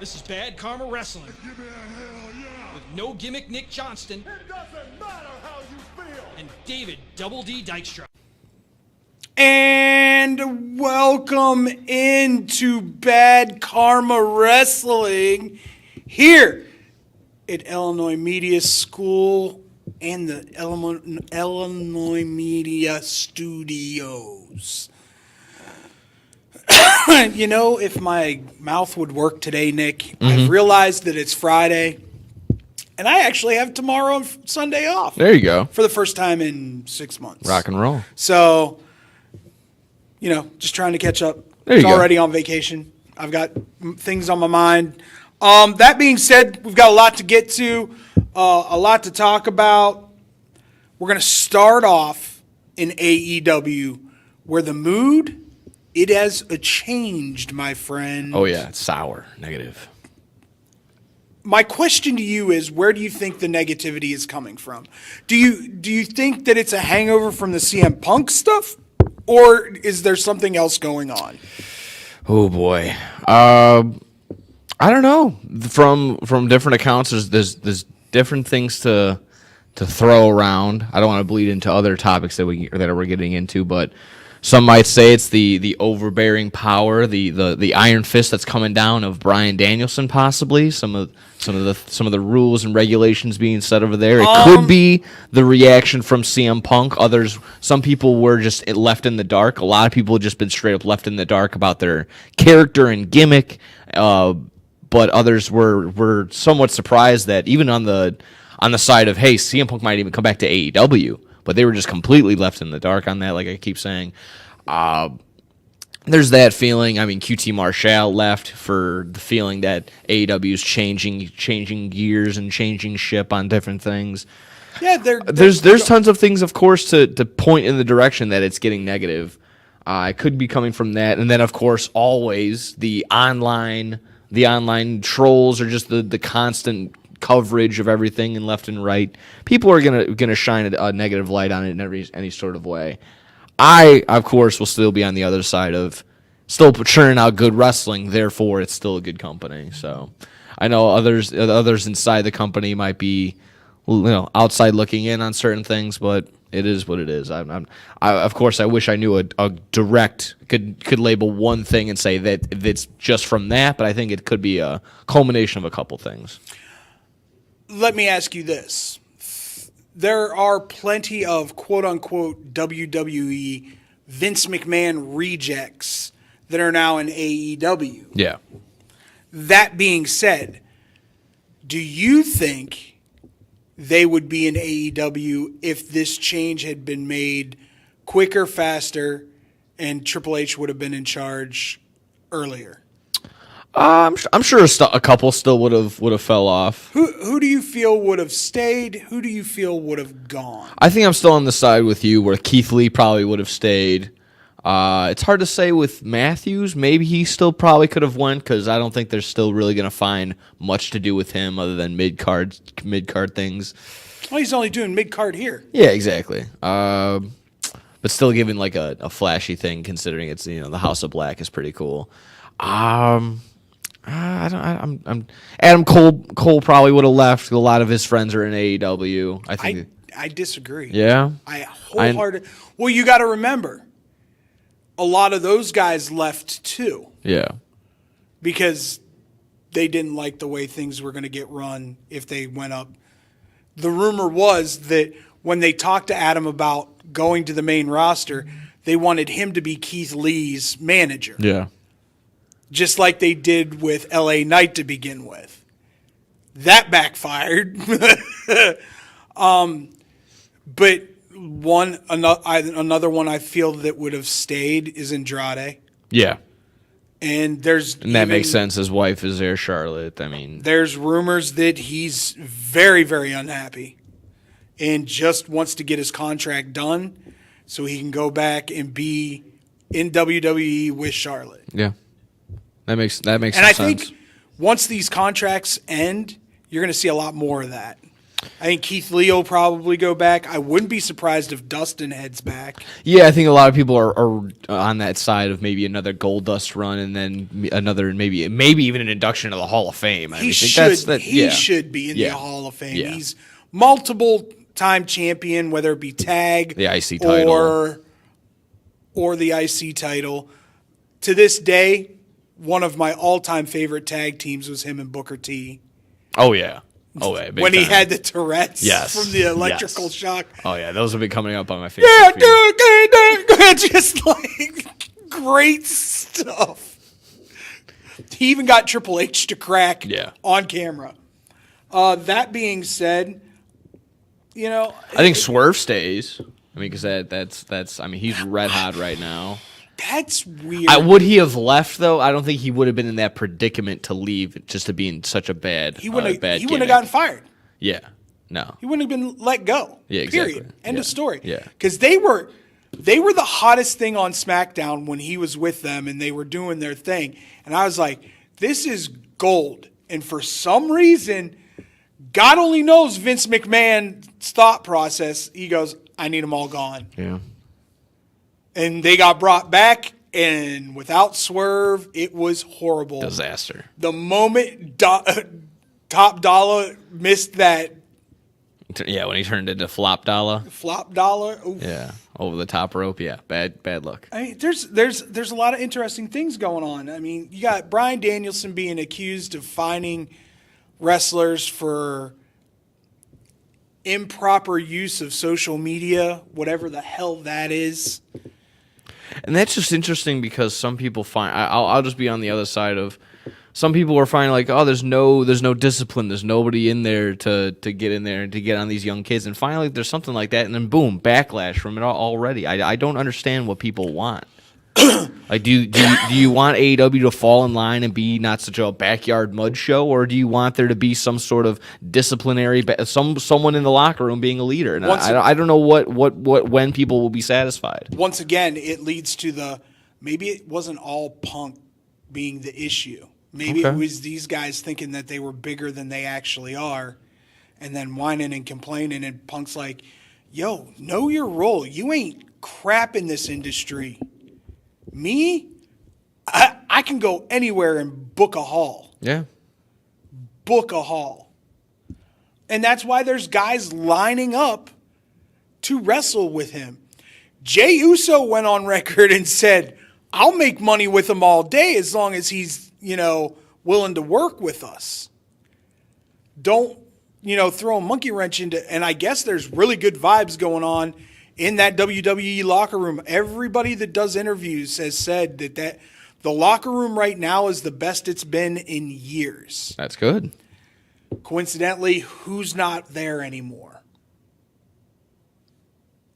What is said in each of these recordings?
This is Bad Karma Wrestling. Give me a hell yeah! With no gimmick Nick Johnston. It doesn't matter how you feel! And David Double D Dykstra. And welcome into Bad Karma Wrestling here at Illinois Media School and the Illinois Media Studios. You know, if my mouth would work today, Nick, I've realized that it's Friday, and I actually have tomorrow and Sunday off. There you go. For the first time in 6 months. Rock and roll. So, you know, just trying to catch up. There you go. Already on vacation. I've got things on my mind. That being said, we've got a lot to get to, a lot to talk about. We're going to start off in AEW, where the mood, it has changed, my friend. Oh, yeah. It's sour. Negative. My question to you is, where do you think the negativity is coming from? Do you think that it's a hangover from the CM Punk stuff, or is there something else going on? Oh, boy. I don't know. From different accounts, there's different things to throw around. I don't want to bleed into other topics that we're getting into, but some might say it's the overbearing power, the iron fist that's coming down of Bryan Danielson, possibly some of the rules and regulations being set over there. It could be the reaction from CM Punk. Some people were just left in the dark. A lot of people have just been straight up left in the dark about their character and gimmick. But others were somewhat surprised that even on the side of, hey, CM Punk might even come back to AEW. But they were just completely left in the dark on that, like I keep saying. There's that feeling. I mean, QT Marshall left for the feeling that AEW is changing gears and changing ship on different things. Yeah, there's tons of things, of course, to point in the direction that it's getting negative. It could be coming from that, and then of course, always the online trolls are just the constant coverage of everything and left and right. People are gonna shine a negative light on it in any sort of way. I, of course, will still be on the other side of still churning out good wrestling. Therefore, it's still a good company. So I know others inside the company might be, outside looking in on certain things, but it is what it is. Of course, I wish I knew a direct could label one thing and say that it's just from that, but I think it could be a culmination of a couple things. Let me ask you this. There are plenty of quote-unquote WWE Vince McMahon rejects that are now in AEW. Yeah. That being said, do you think they would be in AEW if this change had been made quicker, faster, and Triple H would have been in charge earlier? I'm sure a couple still would have fell off. Who do you feel would have stayed? Who do you feel would have gone? I think I'm still on the side with you where Keith Lee probably would have stayed. It's hard to say with Matthews. Maybe he still probably could have went because I don't think they're still really going to find much to do with him other than mid-card things. Well, he's only doing mid-card here. Yeah, exactly. But still giving like a flashy thing considering it's the House of Black is pretty cool. Adam Cole probably would have left. A lot of his friends are in AEW. I disagree. Yeah, I wholeheartedly. Well, you got to remember, a lot of those guys left too. Yeah, because they didn't like the way things were going to get run if they went up. The rumor was that when they talked to Adam about going to the main roster, they wanted him to be Keith Lee's manager. Yeah. Just like they did with LA Knight to begin with. That backfired. But another one I feel that would have stayed is Andrade. Yeah. And that makes sense. His wife is there, Charlotte. I mean, there's rumors that he's very, very unhappy and just wants to get his contract done so he can go back and be in WWE with Charlotte. Yeah. That makes and sense. I think once these contracts end, you're going to see a lot more of that. I think Keith Lee will probably go back. I wouldn't be surprised if Dustin heads back. Yeah, I think a lot of people are on that side of maybe another Gold Dust run and then another maybe even an induction to the Hall of Fame. He should be in the Yeah. Hall of Fame. Yeah. He's multiple-time champion, whether it be tag, The IC title. or the IC title. To this day, one of my all-time favorite tag teams was him and Booker T. Oh yeah. Oh yeah. Big When he time. had the Tourette's Yes. from the electrical Yes. shock. Oh yeah, those have been coming up on my Facebook Yeah, feed. dude, just like great stuff. He even got Triple H to crack on camera. That being said, I think Swerve stays. I mean, because that's. I mean, he's red hot right now. That's weird. Would he have left though? I don't think he would have been in that predicament to leave just to be in such a bad. He wouldn't bad have gimmick. gotten fired. Yeah. No. He wouldn't have been let go. Yeah, exactly. Period. End Yeah. of story. Yeah. Because they were the hottest thing on SmackDown when he was with them and they were doing their thing. And I was like, this is gold. And for some reason, God only knows Vince McMahon's thought process. He goes, I need them all gone. Yeah. And they got brought back, and without Swerve, it was horrible. Disaster. The moment Top Dollar missed that Yeah, when he turned into Flop Dollar. flop dollar, oof. Yeah, over the top rope. Yeah, bad look. I mean, there's a lot of interesting things going on. I mean, you got Bryan Danielson being accused of fining wrestlers for improper use of social media, whatever the hell that is. And that's just interesting because some people find I'll just be on the other side of some people are finding like, oh, there's no discipline, there's nobody in there to get in there and to get on these young kids, and finally there's something like that, and then boom, backlash from it already. I don't understand what people want. Like, do you want AEW to fall in line and be not such a backyard mud show, or do you want there to be some sort of disciplinary, someone in the locker room being a leader? And I don't know what when people will be satisfied. Once again, it leads to maybe it wasn't all Punk being the issue. Maybe it was these guys thinking that they were bigger than they actually are, and then whining and complaining, and Punk's like, yo, know your role. You ain't crap in this industry. Me, I can go anywhere and book a hall. Yeah. Book a hall. And that's why there's guys lining up to wrestle with him. Jey Uso went on record and said, I'll make money with him all day as long as he's, willing to work with us. Don't, throw a monkey wrench into, and I guess there's really good vibes going on in that WWE locker room. Everybody that does interviews has said that the locker room right now is the best it's been in years. That's good. Coincidentally, who's not there anymore?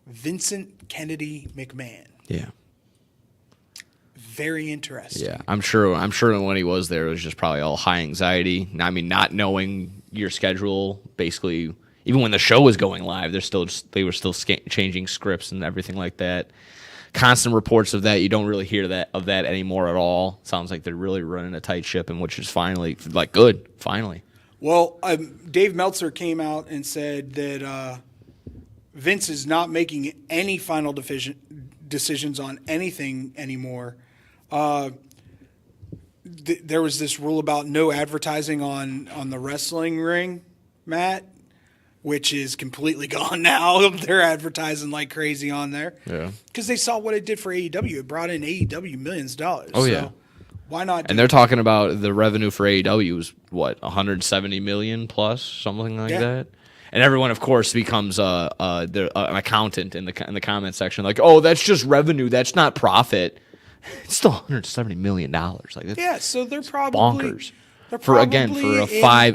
Vincent Kennedy McMahon. Yeah. Very interesting. Yeah, I'm sure when he was there, it was just probably all high anxiety. I mean, not knowing your schedule, basically. Even when the show was going live, they were still changing scripts and everything like that. Constant reports of that. You don't really hear of that anymore at all. Sounds like they're really running a tight ship, and which is finally good. Finally. Well, Dave Meltzer came out and said that Vince is not making any final decisions on anything anymore. There was this rule about no advertising on the wrestling ring, Matt, which is completely gone now. They're advertising like crazy on there. Yeah. Because they saw what it did for AEW. It brought in AEW millions of dollars. Oh, so yeah. Why not? And they're talking about the revenue for AEW was, what, 170 million plus, something like that? And everyone, of course, becomes an accountant in the comment section. Like, oh, that's just revenue. That's not profit. It's still $170 million. Like, that's so they're probably bonkers. They're For probably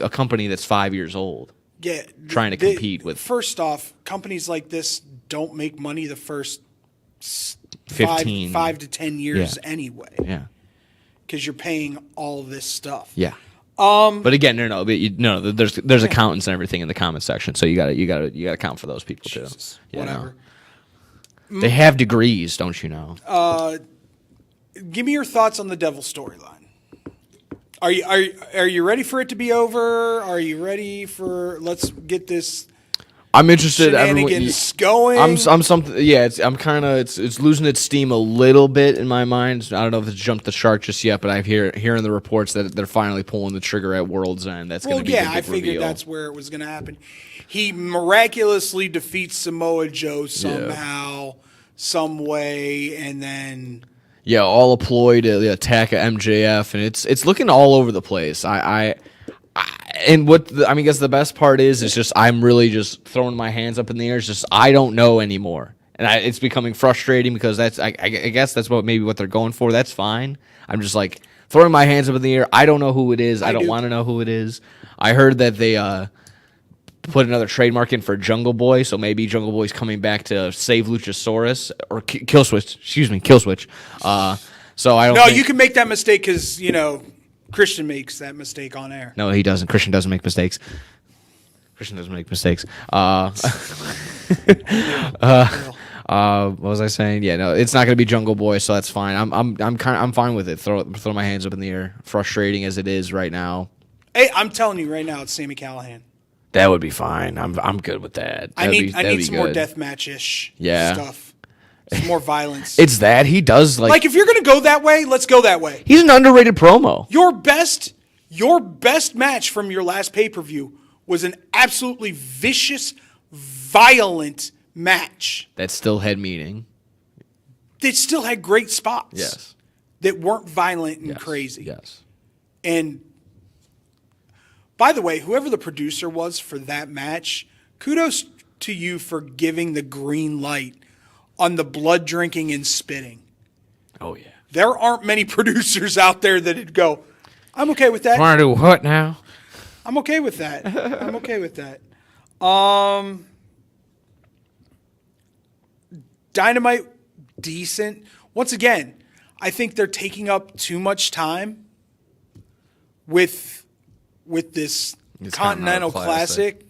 a company that's 5 years old. Yeah, trying to compete with. First off, companies like this don't make money the first 15 5 to 10 years anyway. Yeah, because you're paying all this stuff. Yeah. But again, there's accountants and everything in the comment section, so you gotta account for those people too. Whatever. They have degrees, don't you know? Give me your thoughts on the Devil storyline. Are you ready for it to be over? Are you ready for let's get this I'm interested. shenanigans going? I'm something. Yeah, it's losing its steam a little bit in my mind. I don't know if it's jumped the shark just yet, but I'm hearing the reports that they're finally pulling the trigger at World's End. That's going to be the big I figured reveal. that's where it was going to happen. He miraculously defeats Samoa Joe somehow, some way, and then Yeah, all a ploy to the attack of MJF, and it's looking all over the place. And what I mean, I guess the best part is just I'm really just throwing my hands up in the air. It's just I don't know anymore, and it's becoming frustrating because I guess that's what they're going for. That's fine. I'm just like throwing my hands up in the air. I don't know who it is. I don't want to know who it is. I heard that they put another trademark in for Jungle Boy, so maybe Jungle Boy's coming back to save Luchasaurus or Killswitch. Excuse me, Killswitch. So I don't. No, think, you can make that mistake because Christian makes that mistake on air. No, he doesn't. Christian doesn't make mistakes. Christian doesn't make mistakes. What was I saying? Yeah, no, it's not going to be Jungle Boy, so that's fine. I'm fine with it. Throw my hands up in the air. Frustrating as it is right now. Hey, I'm telling you right now, it's Sami Callihan. That would be fine. I'm good with that. I need be some more good. deathmatch-ish Yeah. stuff. Some more violence. It's that he does like if you're going to go that way, let's go that way. He's an underrated promo. Your best match from your last pay-per-view was an absolutely vicious, violent match. That still had meaning. That still had great spots. Yes. That weren't violent and crazy. Yes. And by the way, whoever the producer was for that match, kudos to you for giving the green light on the blood drinking and spitting. Oh, yeah. There aren't many producers out there that'd go, I'm okay with that. Want to do what now? I'm okay with that. I'm okay with that. Dynamite, decent. Once again, I think they're taking up too much time with this Continental Classic.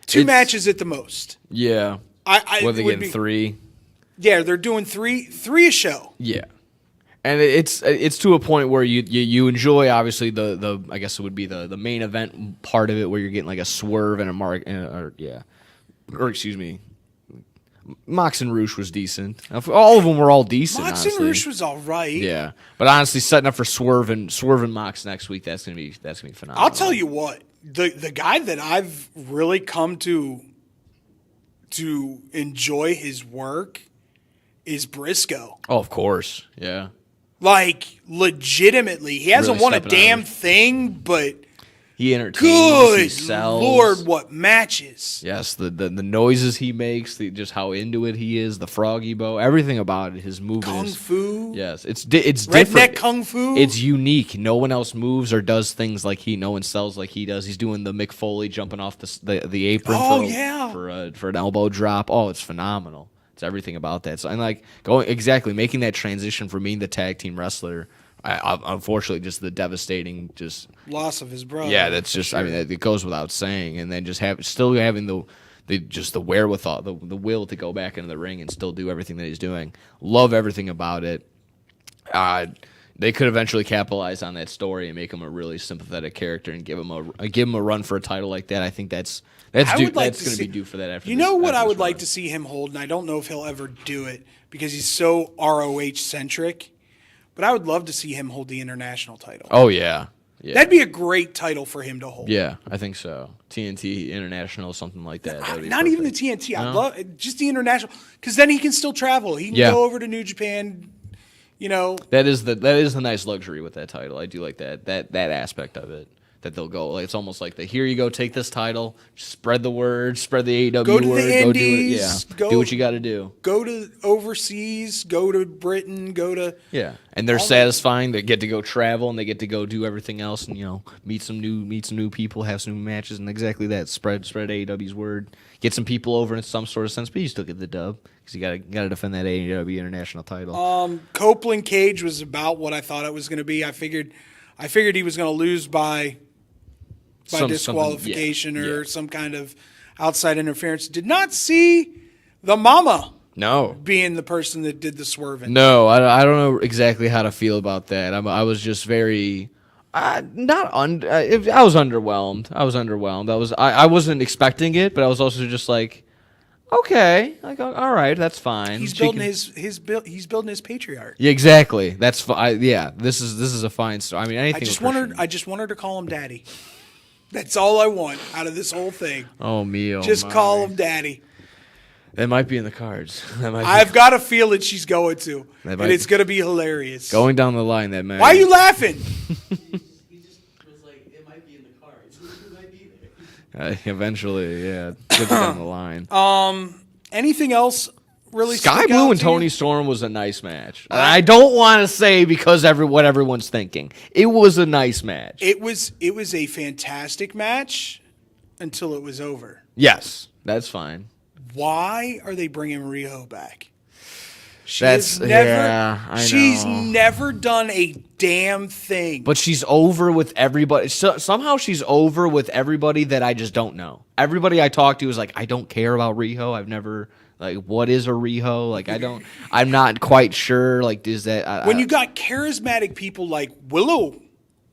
Two matches at the most. Yeah. What are they getting, 3? Yeah, they're doing three a show. Yeah. And it's to a point where you enjoy obviously the I guess it would be the main event part of it where you're getting like a swerve and a mark or excuse me, Mox and Roosh was decent. All of them were all decent. Mox honestly. and Roosh was all right. Yeah, but honestly, setting up for Swerve and Mox next week, that's gonna be phenomenal. I'll tell you what, the guy that I've really come to enjoy his work is Briscoe. Oh, of course, yeah. Like legitimately, he hasn't Really won a stepping damn out. thing, but He entertains. He good sells. Lord, what matches! Yes, the noises he makes, just how into it he is, the froggy bow, everything about it, his movement. Kung is, fu. Yes, it's Redneck different. kung fu. It's unique. No one else moves or does things like he. No one sells like he does. He's doing the Mick Foley jumping off the apron. For an elbow drop. Oh, it's phenomenal. It's everything about that. So and making that transition from being the tag team wrestler. Unfortunately, just the devastating loss of his brother. Yeah, that's just. Sure. I mean, it goes without saying. And then just still having the wherewithal, the will to go back into the ring and still do everything that he's doing. Love everything about it. They could eventually capitalize on that story and make him a really sympathetic character and give him a run for a title like that. I think that's going to be due for that. After I would like to see him hold, and I don't know if he'll ever do it because he's so ROH centric. But I would love to see him hold the international title. Oh yeah. That'd be a great title for him to hold. Yeah, I think so. TNT International, something like that. Not even the TNT. I love just the international because then he can still travel. He can go over to New Japan. That is the nice luxury with that title. I do like that aspect of it. That they'll go it's almost like here you go, take this title, spread the word, spread the AEW go to word, the Indies, do it. Yeah, do what you got to do. Go to overseas, go to Britain, go to and they're satisfying. They get to go travel and they get to go do everything else and meet some new people, have some new matches and exactly that. Spread AEW's word, get some people over in some sort of sense, but you still get the dub because you got to defend that AEW international title. Copeland Cage was about what I thought it was going to be. I figured he was going to lose by disqualification or some kind of outside interference. Did not see the mama No. being the person that did the swerving. No, I don't know exactly how to feel about that. I was just very I was underwhelmed. I wasn't expecting it, but I was also just like, okay, like all right, that's fine. He's She building can- he's building his patriarch. Yeah, exactly. That's yeah. This is a fine story. I mean, anything. I just with want her. Christian- I just want her to call him daddy. That's all I want out of this whole thing. Oh me, oh Just my. call him daddy. That might be in the cards. That might be I've got a feel that she's going to, That and might it's be- going to be hilarious. going down the line. That man. Why are you laughing? He just was like, it might be in the cards. It might be there. Eventually, yeah, get down the line. Anything else really? Sky stick Blue out and to you? Tony Storm was a nice match. I don't want to say because what everyone's thinking. It was a nice match. It was a fantastic match until it was over. Yes, that's fine. Why are they bringing Riho back? That's- yeah, I She's know. never done a damn thing. But she's over with everybody. Somehow she's over with everybody that I just don't know. Everybody I talk to is like, I don't care about Riho. I've never like, what is a Riho? Like, I'm not quite sure. Like, is that when you got charismatic people like Willow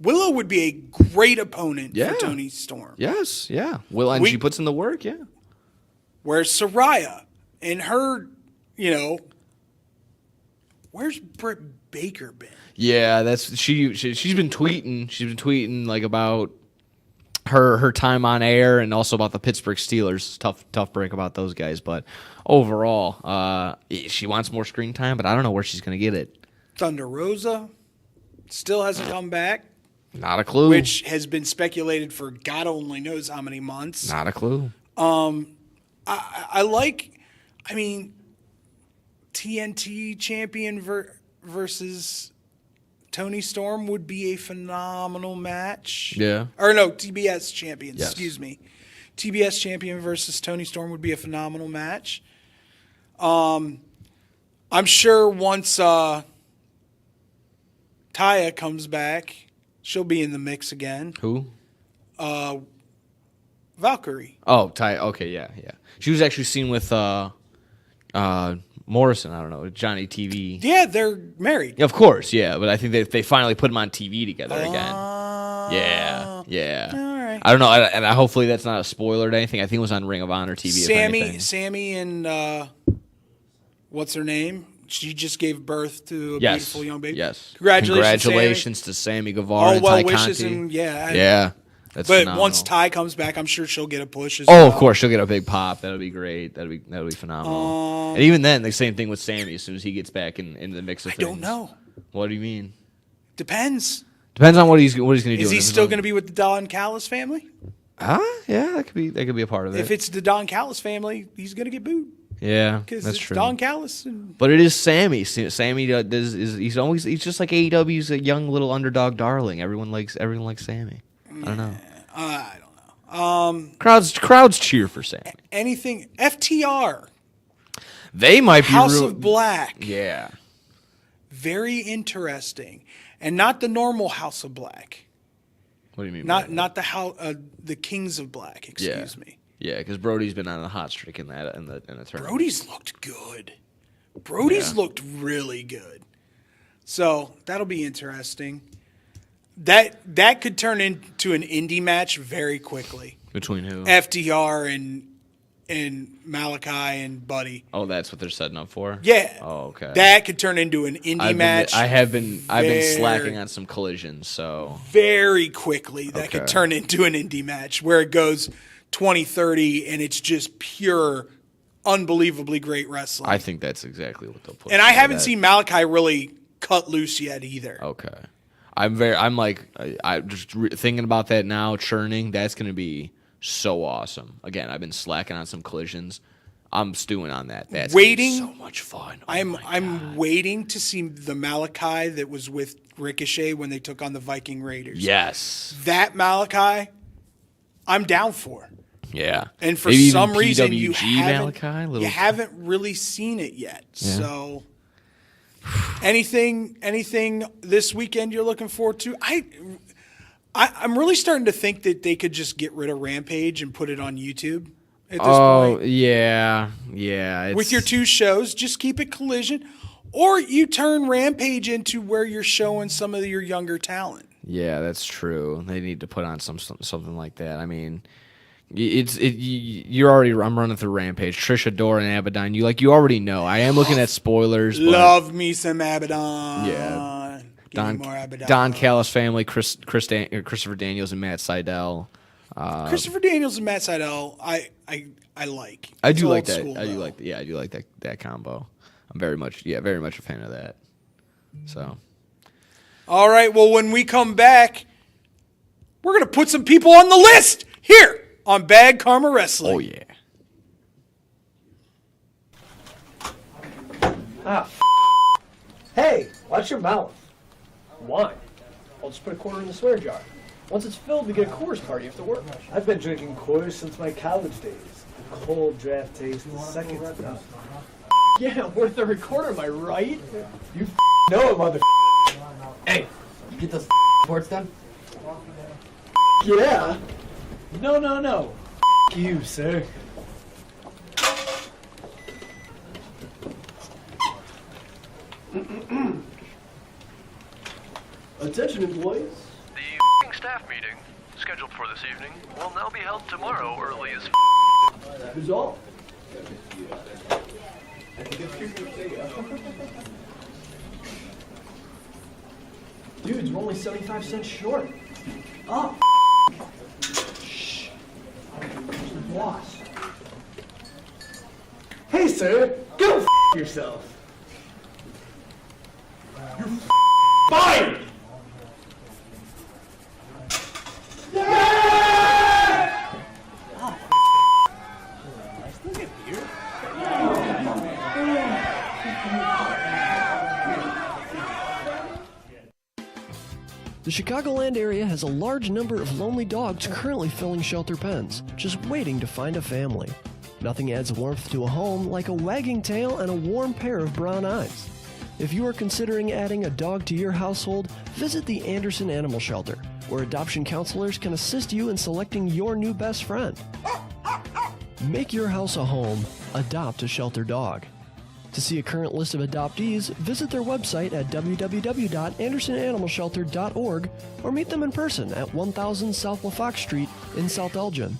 would be a great opponent Yeah. for Tony Storm. Yes, yeah. Well, and We- she puts in the work. Yeah. Where's Soraya and her, where's Britt Baker been? Yeah, that's she's been tweeting. She's been tweeting like about her time on air and also about the Pittsburgh Steelers. Tough break about those guys, but overall, she wants more screen time, but I don't know where she's going to get it. Thunder Rosa still hasn't come back, Not a clue. which has been speculated for God only knows how many months. Not a clue. I like, TNT champion versus Tony Storm would be a phenomenal match. Yeah. Or no, TBS champion, Yes. excuse me. TBS champion versus Tony Storm would be a phenomenal match. I'm sure once Taya comes back, she'll be in the mix again. Who? Valkyrie. Oh, Ty. Okay, yeah. She was actually seen with Morrison. I don't know, Johnny TV. Yeah, they're married. Yeah, of course, yeah. But I think they finally put them on TV together again. Yeah. All right. I don't know, and hopefully that's not a spoiler to anything. I think it was on Ring of Honor TV. if anything. Sammy and what's her name? She just gave birth to a Yes. beautiful young baby. Yes. Congratulations, to Sammy Sammy. Guevara All and well Ty wishes Conti. and yeah. Yeah. That's But phenomenal. once Ty comes back, I'm sure she'll get a push as Oh, well. of course, she'll get a big pop. That'll be great. That'll be phenomenal. And even then, the same thing with Sammy. As soon as he gets back in the mix of I things. don't know. What do you mean? Depends. Depends on what he's going to do. Is he still going to be with the Don Callis family? Yeah, that could be a part of it. If it's the Don Callis family, he's going to get booed yeah, because that's it's true. Don Callis. And But it is Sammy. Sammy he's just like AEW. He's a young little underdog darling. Everyone likes Sammy. I don't know. I don't know. Crowds cheer for Sammy. Anything FTR, They might be House of Black, Yeah. very interesting, and not the normal House of Black. What do you mean? by that? Not the Kings of Black. Excuse me. Yeah, because Brody's been on a hot streak in the tournament. Brody's looked good. Brody's looked really good. So that'll be interesting. That could turn into an indie match very quickly. Between who? FTR and Malachi and Buddy. Oh, that's what they're setting up for. Yeah. Oh, okay. That could turn into an indie match. I've been very- slacking on some collisions, so very quickly. That could Okay. turn into an indie match where it goes 20-30 and it's just pure, unbelievably great wrestling. I think that's exactly what they'll put. And I into haven't that. seen Malachi really cut loose yet either. Okay. I'm just thinking about that now, churning. That's going to be so awesome. Again, I've been slacking on some collisions. I'm stewing on that. That's gonna be Waiting. so much fun. Oh I'm my I'm God. waiting to see the Malachi that was with Ricochet when they took on the Viking Raiders. Yes. That Malachi, I'm down for. Yeah. And for Maybe even some reason you PWG haven't, Malachi, you haven't really seen it yet. Yeah. So anything this weekend you're looking forward to? I'm really starting to think that they could just get rid of Rampage and put it on YouTube at this Oh point. yeah. With your two shows, just keep it Collision, or you turn Rampage into where you're showing some of your younger talent. Yeah, that's true. They need to put on something like that. I mean, you're already. I'm running through Rampage. Trish Adora and Abaddon. You already know. I am looking at spoilers. But Love me some Abaddon. Yeah. Give me more Abaddon. Don Callis family, Christopher Daniels and Matt Sydal. Christopher Daniels and Matt Sydal, I like. I It's do like old that. school, I do though. like that. Yeah, I do like that combo. I'm very much a fan of that. So. All right, well, when we come back, we're going to put some people on the list here on Bad Karma Wrestling. Oh yeah. Hey, watch your mouth. Why? I'll just put a quarter in the swear jar. Once it's filled, we get a Coors party after work. I've been drinking Coors since my college days. The cold draft taste is second to none. Yeah, worth the recorder, am I right? You know it, mother. Hey, you get those reports done? Yeah. No. You, sir. Attention, employees. The f***ing staff meeting, scheduled for this evening, will now be held tomorrow early as Who's all? Dudes, we're only 75 cents short. Oh, shh. Boss. Hey, sir, go yourself. You're fired! The Chicagoland area has a large number of lonely dogs currently filling shelter pens, just waiting to find a family. Nothing adds warmth to a home like a wagging tail and a warm pair of brown eyes. If you are considering adding a dog to your household, visit the Anderson Animal Shelter, where adoption counselors can assist you in selecting your new best friend. Make your house a home. Adopt a shelter dog. To see a current list of adoptees, visit their website at www.andersonanimalshelter.org or meet them in person at 1000 South LaFox Street in South Elgin.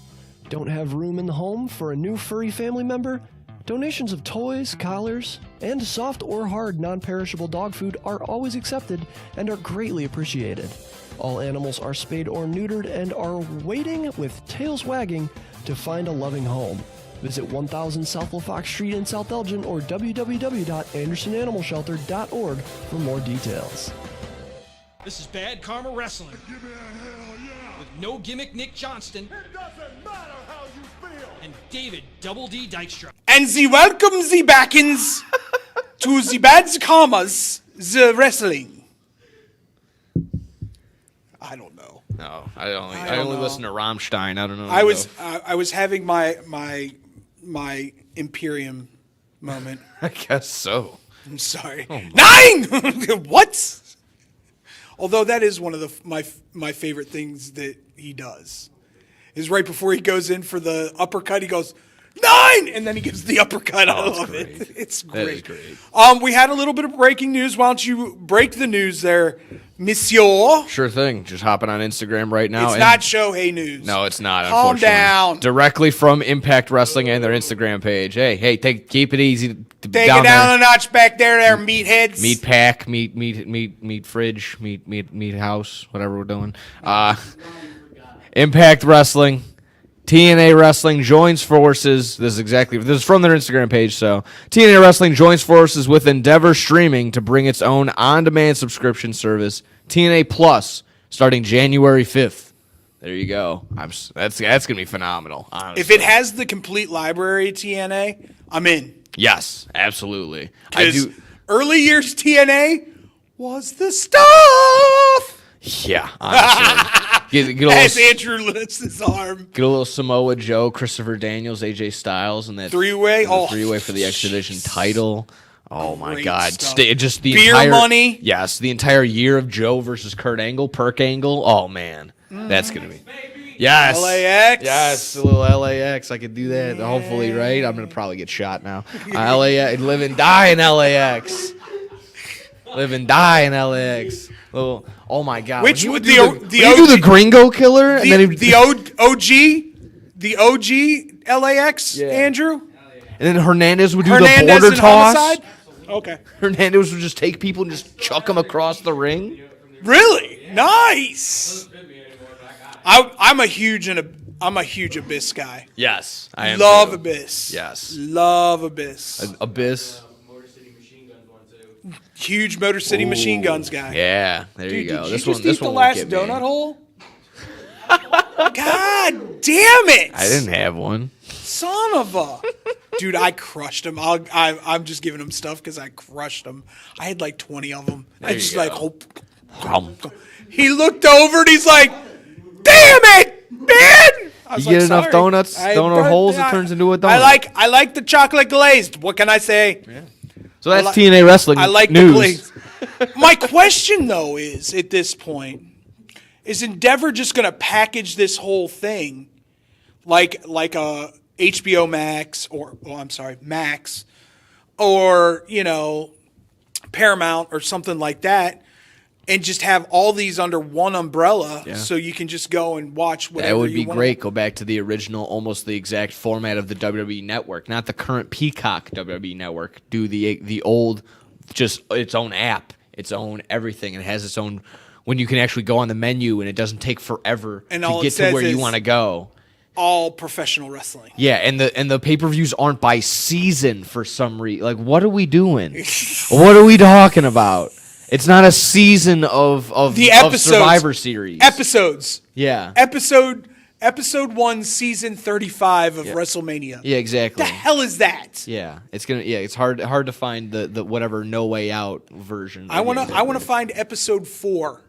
Don't have room in the home for a new furry family member? Donations of toys, collars, and soft or hard non-perishable dog food are always accepted and are greatly appreciated. All animals are spayed or neutered and are waiting with tails wagging to find a loving home. Visit 1000 South LaFox Street in South Elgin or www.andersonanimalshelter.org for more details. This is Bad Karma Wrestling Give me a hell yeah! with No Gimmick Nick Johnston It doesn't matter how you feel! and David Double D Dykstra. And the welcome the backins to the Bad Karmas, the wrestling. I don't know. No, I only know. listen to Rammstein. I don't know. I was having my Imperium moment. I guess so. I'm sorry. 9. What? Although that is one of my favorite things that he does. Is right before he goes in for the uppercut, he goes 9, and then he gives the uppercut. I love it. It's That great. is great. We had a little bit of breaking news. Why don't you break the news there, Monsieur? Sure thing. Just hopping on Instagram right now. It's and- not Shohei news. No, it's not. Calm Unfortunately. down. Directly from Impact Wrestling and their Instagram page. Hey, keep it easy. Take it down a notch back there, meatheads. Meat pack, meat fridge, meat house, whatever we're doing. Impact Wrestling, TNA Wrestling joins forces. This is from their Instagram page. So TNA Wrestling joins forces with Endeavor Streaming to bring its own on-demand subscription service, TNA Plus, starting January 5th. There you go. That's gonna be phenomenal. Honestly. If it has the complete library TNA, I'm in. Yes, absolutely. I Because do. early years TNA was the stuff. Yeah, honestly. Get a As little, Andrew lifts his arm. get a little Samoa Joe, Christopher Daniels, AJ Styles, and that Three-way? the Oh. three-way for the X Division title. Oh my Great God! stuff. Just the Beer entire money? Yes, the entire year of Joe versus Kurt Angle, Perk Angle. Oh man, that's gonna be. Yes. LAX. Yes, a little LAX. I could do that. Hopefully, right? I'm gonna probably get shot now. LAX, live and die in LAX. Live and die in LAX. Little, oh my God. Which When would he the would do OG the Gringo Killer, and then the OG LAX, Yeah. Andrew? and then Hernandez would do Hernandez the border and toss. Homicide? Okay. Hernandez would just take people and just chuck them across the ring. Really? Nice. I'm a huge Abyss guy. Yes, I am. Love too. Abyss. Yes. Love Abyss. Abyss. Huge Motor City Machine Guns guy. Yeah, there Dude, you go. did This you one, just this eat the one last won't get me. donut hole? God damn it! I didn't have one. Son of a. Dude, I crushed him. I'm just giving him stuff because I crushed him. I had like 20 of them. I you just go. like, he looked over and he's like, damn it, man! I was You get like, enough "Sorry." donuts, donut holes, it turns into a donut. I like the chocolate glazed. What can I say? So that's I li- TNA Wrestling I like news. the glaze. My question though is, at this point, is Endeavor just going to package this whole thing like a HBO Max Max, or Paramount or something like that, and just have all these under one umbrella, so you can just go and watch whatever That would you be want. great. Go back to the original, almost the exact format of the WWE Network, not the current Peacock WWE Network. Do the old, just its own app, its own everything. It has its own, when you can actually go on the menu and it doesn't take forever And to all it get to says where you is- want to go. All professional wrestling. Yeah, and the pay-per-views aren't by season for some reason. Like, what are we doing? What are we talking about? It's not a season of The of episodes, Survivor Series. Episodes. Yeah. Episode 1, season 35 of WrestleMania. Yeah, exactly. The hell is that? Yeah, it's hard to find the whatever No Way Out version. I want to find episode 4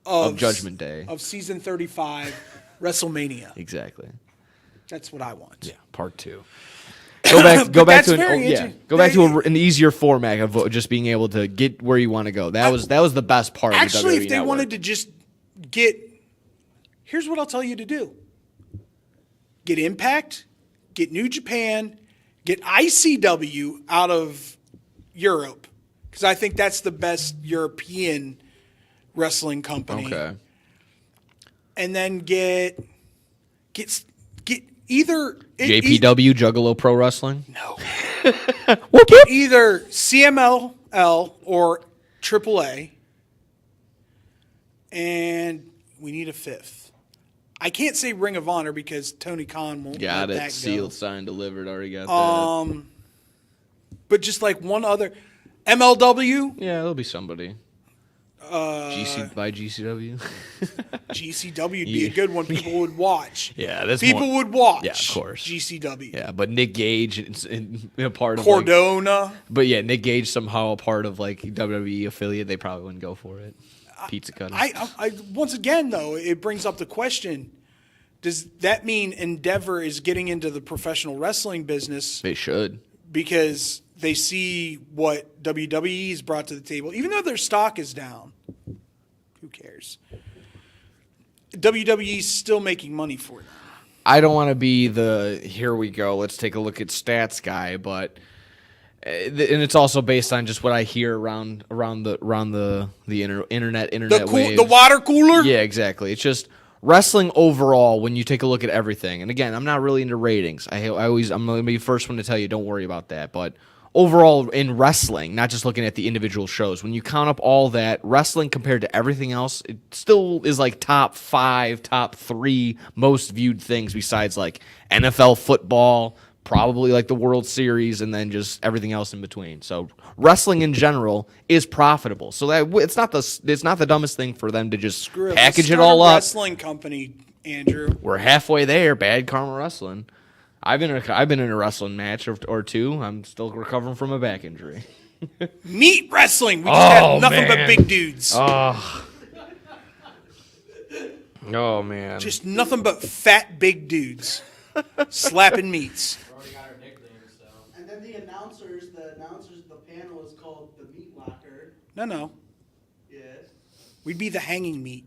of Judgment Day. of season 35 WrestleMania. Exactly. That's what I want. Yeah, part 2. Go back But back to that's very go back to an easier format of just being able to get where you want to go. That was the best part of the Actually, WWE if they Network. wanted to just get, here's what I'll tell you to do. Get Impact, get New Japan, get ICW out of Europe, because I think that's the best European wrestling company. Okay. And then get either JPW Juggalo Pro Wrestling. No. Either CMLL or AAA, and we need a 5th. I can't say Ring of Honor because Tony Khan won't Got let it. that Sealed, go. signed, delivered. Already got that. But just like one other, MLW, Yeah, there'll be somebody. GCW. GCW would be a good one. People would watch. Yeah, that's People more- would watch. Yeah, of course. GCW. Yeah, but Nick Gage is a part of Cordona. but yeah, Nick Gage somehow a part of like WWE affiliate. They probably wouldn't go for it. Pizza cutter. I once again though, it brings up the question: does that mean Endeavor is getting into the professional wrestling business They should. because they see what WWE's brought to the table, even though their stock is down? Who cares? WWE's still making money for them. I don't want to be the here we go. Let's take a look at stats guy, but and it's also based on just what I hear around the internet waves. The water cooler. Yeah, exactly. It's just wrestling overall. When you take a look at everything, and again, I'm not really into ratings. I'm gonna be the first one to tell you, don't worry about that. But overall, in wrestling, not just looking at the individual shows, when you count up all that, wrestling compared to everything else, it still is like top 5, top 3 most viewed things besides like NFL football, probably like the World Series, and then just everything else in between. So wrestling in general is profitable. So that it's not the dumbest thing for them to just Screw it. package Let's it all start a up. Wrestling company, Andrew. We're halfway there. Bad Karma Wrestling. I've been in a wrestling match or two. I'm still recovering from a back injury. Meat wrestling. We just have nothing but big dudes. Oh man. Just nothing but fat big dudes slapping meats. And then the announcers, the panel is called the Meat Locker. No. Yes. We'd be the hanging meat.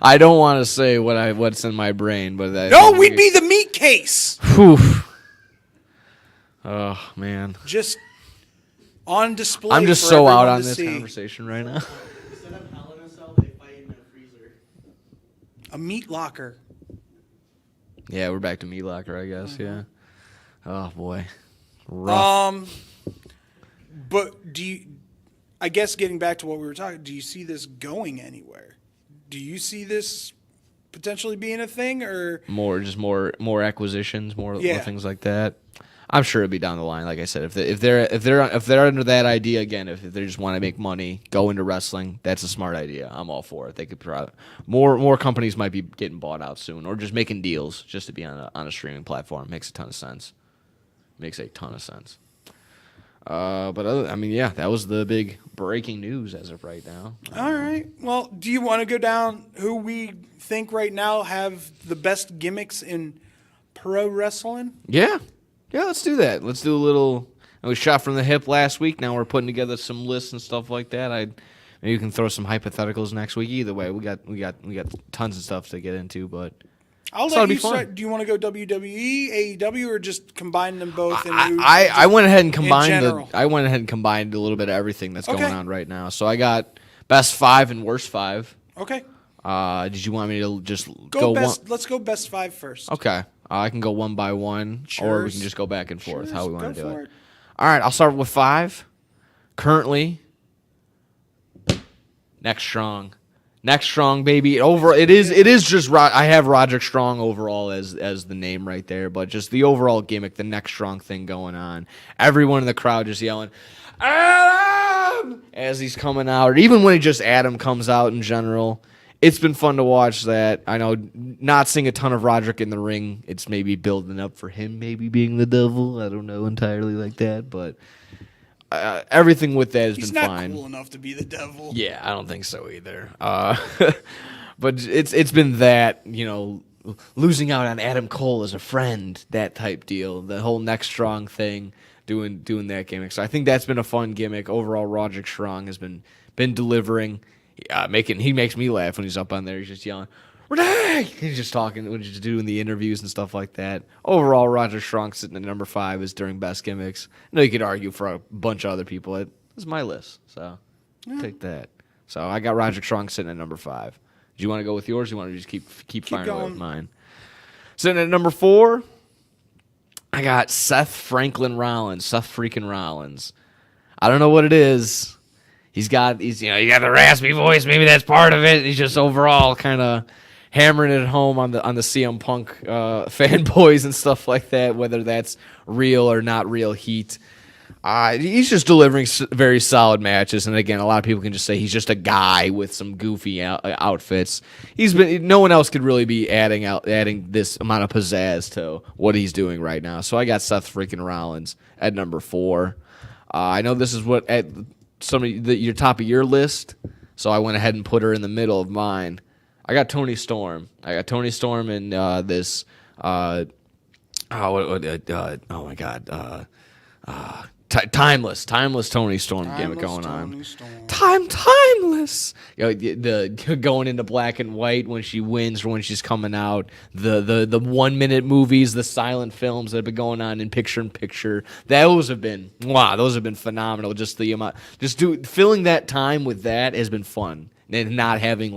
I don't want to say what's in my brain, but No, we'd be the meat case. Whew. Oh man, Just on display. I'm just for so out everyone on to this see. conversation right now. Instead of Hell in a Cell, they fight in a freezer. A meat locker. Yeah, we're back to Meat Locker, I guess. Yeah. Oh boy. Rough. But do you? I guess getting back to what we were talking, do you see this going anywhere? Do you see this potentially being a thing, or more acquisitions, more Yeah. things like that. I'm sure it'll be down the line. Like I said, if they're under that idea again, if they just want to make money, go into wrestling, that's a smart idea. I'm all for it. They could probably more companies might be getting bought out soon, or just making deals just to be on a streaming platform. Makes a ton of sense. But that was the big breaking news as of right now. all right? Well, do you want to go down who we think right now have the best gimmicks in pro wrestling? Yeah, let's do that. Let's do a little. We shot from the hip last week. Now we're putting together some lists and stuff like that. Maybe you can throw some hypotheticals next week. Either way, we got tons of stuff to get into. But I'll So let it'll be you fun. start. Do you want to go WWE, AEW, or just combine them both? I went ahead and combined general. I went ahead and combined a little bit of everything that's Okay. going on right now. So I got best 5 and worst 5. Okay, Did you want me to just go go best. one? Let's go best 5 first. Okay, I can go one by one, or Sure. we can just go back and forth. Sure, How we go want to do for it. it. All right, I'll start with 5. Currently, Next Strong, baby. It is just I have Roderick Strong overall as the name right there, but just the overall gimmick, the Next Strong thing going on. Everyone in the crowd just yelling, Adam! As he's coming out, or even when Adam comes out in general. It's been fun to watch that. I know not seeing a ton of Roderick in the ring, it's maybe building up for him maybe being the devil. I don't know entirely like that, but everything with that has He's been not fine. cool enough to be the devil. Yeah, I don't think so either. But it's been that, losing out on Adam Cole as a friend, that type deal. The whole Next Strong thing, doing that gimmick. So I think that's been a fun gimmick. Overall, Roderick Strong has been delivering. He makes me laugh when he's up on there. He's just yelling, Renee! He's just talking, just doing the interviews and stuff like that. Overall, Roderick Strong sitting at number 5 is during best gimmicks. I know you could argue for a bunch of other people. This is my list, so take that. So I got Roderick Strong sitting at number 5. Do you want to go with yours? Or you want to just keep firing away with going. mine? Sitting at number 4, I got Seth freaking Rollins. I don't know what it is. You got the raspy voice. Maybe that's part of it. He's just overall kind of hammering it home on the CM Punk fanboys and stuff like that. Whether that's real or not real heat, he's just delivering very solid matches. And again, a lot of people can just say he's just a guy with some goofy outfits. No one else could really be adding this amount of pizzazz to what he's doing right now. So I got Seth freaking Rollins at number 4. I know this is what at your top of your list, so I went ahead and put her in the middle of mine. I got Tony Storm. In this. Oh my God. Timeless Tony Storm gimmick going on. Timeless. The going into black and white when she wins or when she's coming out. The 1 minute movies, the silent films that have been going on in picture. Those have been phenomenal. Just the amount, filling that time with that has been fun. And not having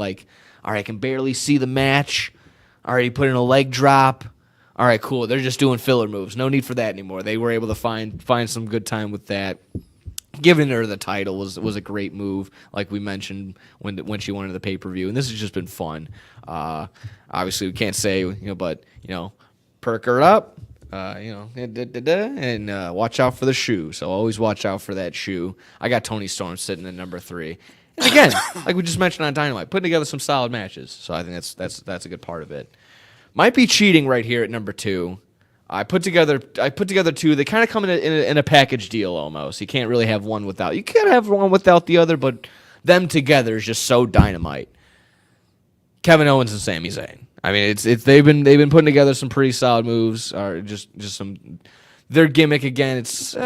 all right, I can barely see the match. All right, he put in a leg drop. All right, cool. They're just doing filler moves. No need for that anymore. They were able to find some good time with that. Giving her the title was a great move, like we mentioned when she went to the pay-per-view, and this has just been fun. Obviously, we can't say but perk her up, and watch out for the shoe. So always watch out for that shoe. I got Tony Storm sitting at number 3, and again, like we just mentioned on Dynamite, putting together some solid matches. So I think that's a good part of it. Might be cheating right here at number 2. I put together 2. They kind of come in a package deal almost. You can't really have one without. You can't have one without the other, but them together is just so dynamite. Kevin Owens and Sami Zayn. I mean, they've been putting together some pretty solid moves. Or just some their gimmick again. It's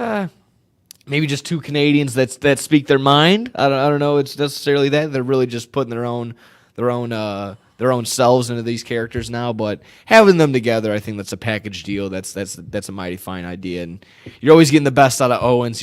maybe just 2 Canadians that speak their mind. I don't know. It's necessarily that they're really just putting their own their own selves into these characters now. But having them together, I think that's a package deal. That's a mighty fine idea, and you're always getting the best out of Owens.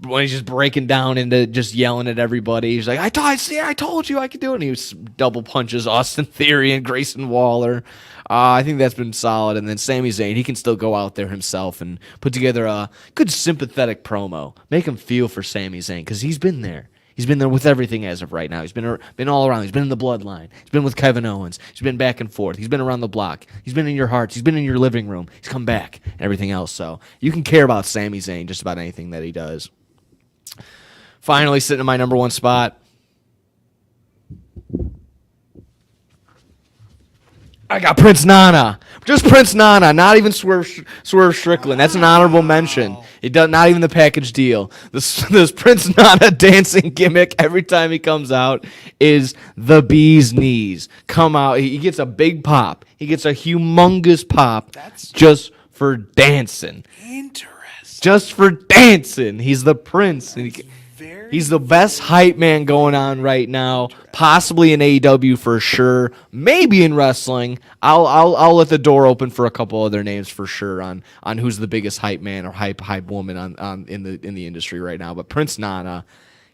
When he's just breaking down into just yelling at everybody, he's like, I told you I could do it. And he double punches Austin Theory and Grayson Waller. I think that's been solid. And then Sami Zayn, he can still go out there himself and put together a good sympathetic promo. Make him feel for Sami Zayn, because he's been there. He's been there with everything as of right now. He's been all around. He's been in the bloodline. He's been with Kevin Owens. He's been back and forth. He's been around the block. He's been in your hearts. He's been in your living room. He's come back and everything else. So you can care about Sami Zayn just about anything that he does. Finally, sitting in my number one spot, I got Prince Nana. Just Prince Nana, not even Swerve Strickland. That's an honorable mention. It does not even the package deal. This Prince Nana dancing gimmick every time he comes out is the bee's knees. Come out, he gets a big pop. He gets a humongous pop just for dancing. Interesting. Just for dancing. He's the prince. And he's the best hype man going on right now, possibly in AEW for sure, maybe in wrestling. I'll let the door open for a couple other names for sure on who's the biggest hype man or hype woman on in the industry right now. But Prince Nana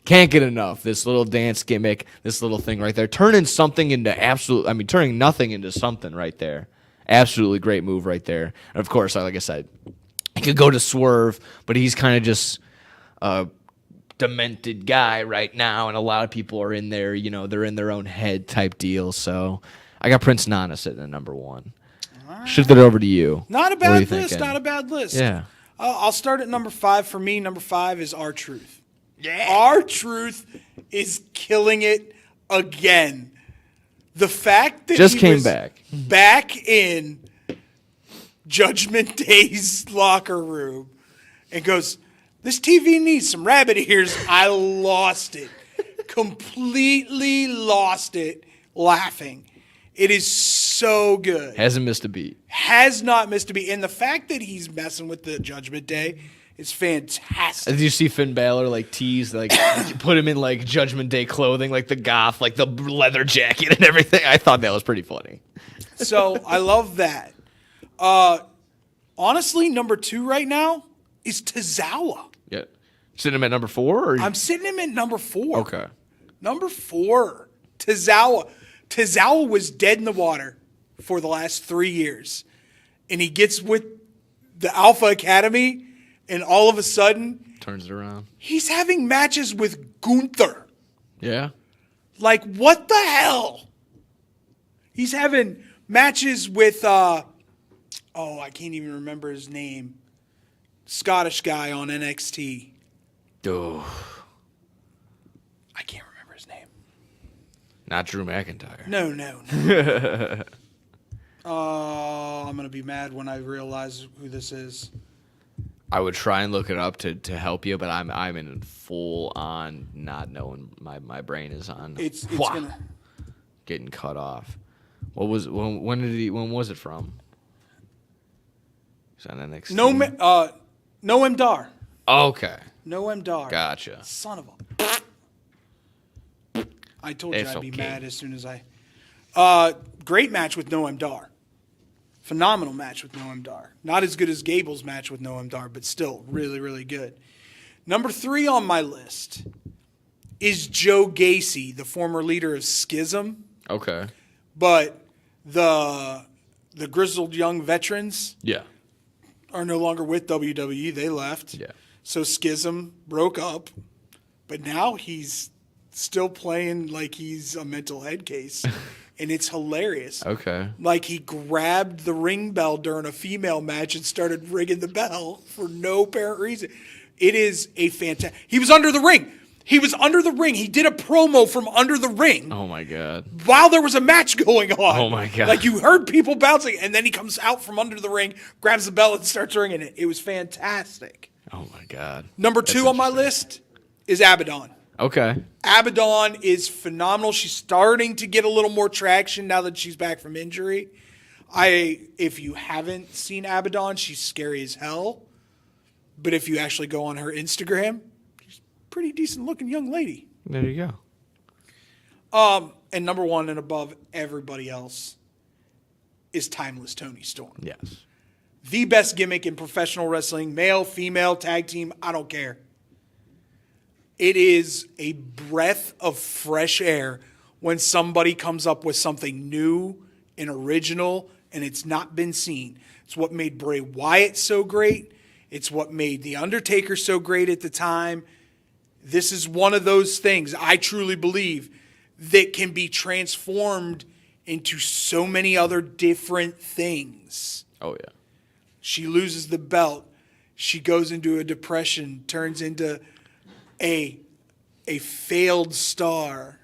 can't get enough. This little dance gimmick, this little thing right there, turning nothing into something right there. Absolutely great move right there. And of course, like I said, he could go to Swerve, but he's kind of just a demented guy right now, and a lot of people are in there, they're in their own head type deal. So I got Prince Nana sitting at number one. Right. Shift it over to you. Not a bad list. Not a bad list. Yeah. I'll start at number 5. For me, number 5 is R-Truth. Yeah. R-Truth is killing it again. The fact that just he came was back in Judgment Day's locker room and goes, this TV needs some rabbit ears. I lost it. Completely lost it laughing. It is so good. Hasn't missed a beat. Has not missed a beat. And the fact that he's messing with the Judgment Day is fantastic. Did you see Finn Balor tease, put him in Judgment Day clothing, the goth, the leather jacket and everything? I thought that was pretty funny. So I love that. Honestly, number 2 right now is Tozawa. Yeah. Sitting him at number 4? I'm sitting him at number 4. Okay. Number 4, Tozawa. Tozawa was dead in the water for the last 3 years. And he gets with the Alpha Academy, and all of a sudden, turns it around. He's having matches with Gunther. Yeah. What the hell? He's having matches with, I can't even remember his name. Scottish guy on NXT. Oh. I can't remember his name. Not Drew McIntyre. No. I'm going to be mad when I realize who this is. I would try and look it up to help you, but I'm in full on not knowing. My brain is on. It's gonna getting cut off. When was it from? It's on NXT. Noam Dar. Okay. Noam Dar. Gotcha. Son of a. I told you I'd be mad as soon as I. Great match with Noam Dar. Phenomenal match with Noam Dar. Not as good as Gable's match with Noam Dar, but still really, really good. Number 3 on my list is Joe Gacy, the former leader of Schism. Okay. But the grizzled young veterans are no longer with WWE. They left. Yeah. So Schism broke up. But now he's still playing like he's a mental head case. And it's hilarious. Okay. He grabbed the ring bell during a female match and started ringing the bell for no apparent reason. It is a fantastic. He was under the ring. He did a promo from under the ring. Oh my God. While there was a match going on. Oh my God. You heard people bouncing, and then he comes out from under the ring, grabs the bell, and starts ringing it. It was fantastic. Oh my God. Number 2 on my list is Abaddon. Okay. Abaddon is phenomenal. She's starting to get a little more traction now that she's back from injury. If you haven't seen Abaddon, she's scary as hell. But if you actually go on her Instagram, she's a pretty decent looking young lady. There you go. and number one and above everybody else is Timeless Tony Storm. Yes. The best gimmick in professional wrestling, male, female, tag team, I don't care. It is a breath of fresh air when somebody comes up with something new and original and it's not been seen. It's what made Bray Wyatt so great. It's what made The Undertaker so great at the time. This is one of those things, I truly believe, that can be transformed into so many other different things. Oh, yeah. She loses the belt. She goes into a depression, turns into a failed star,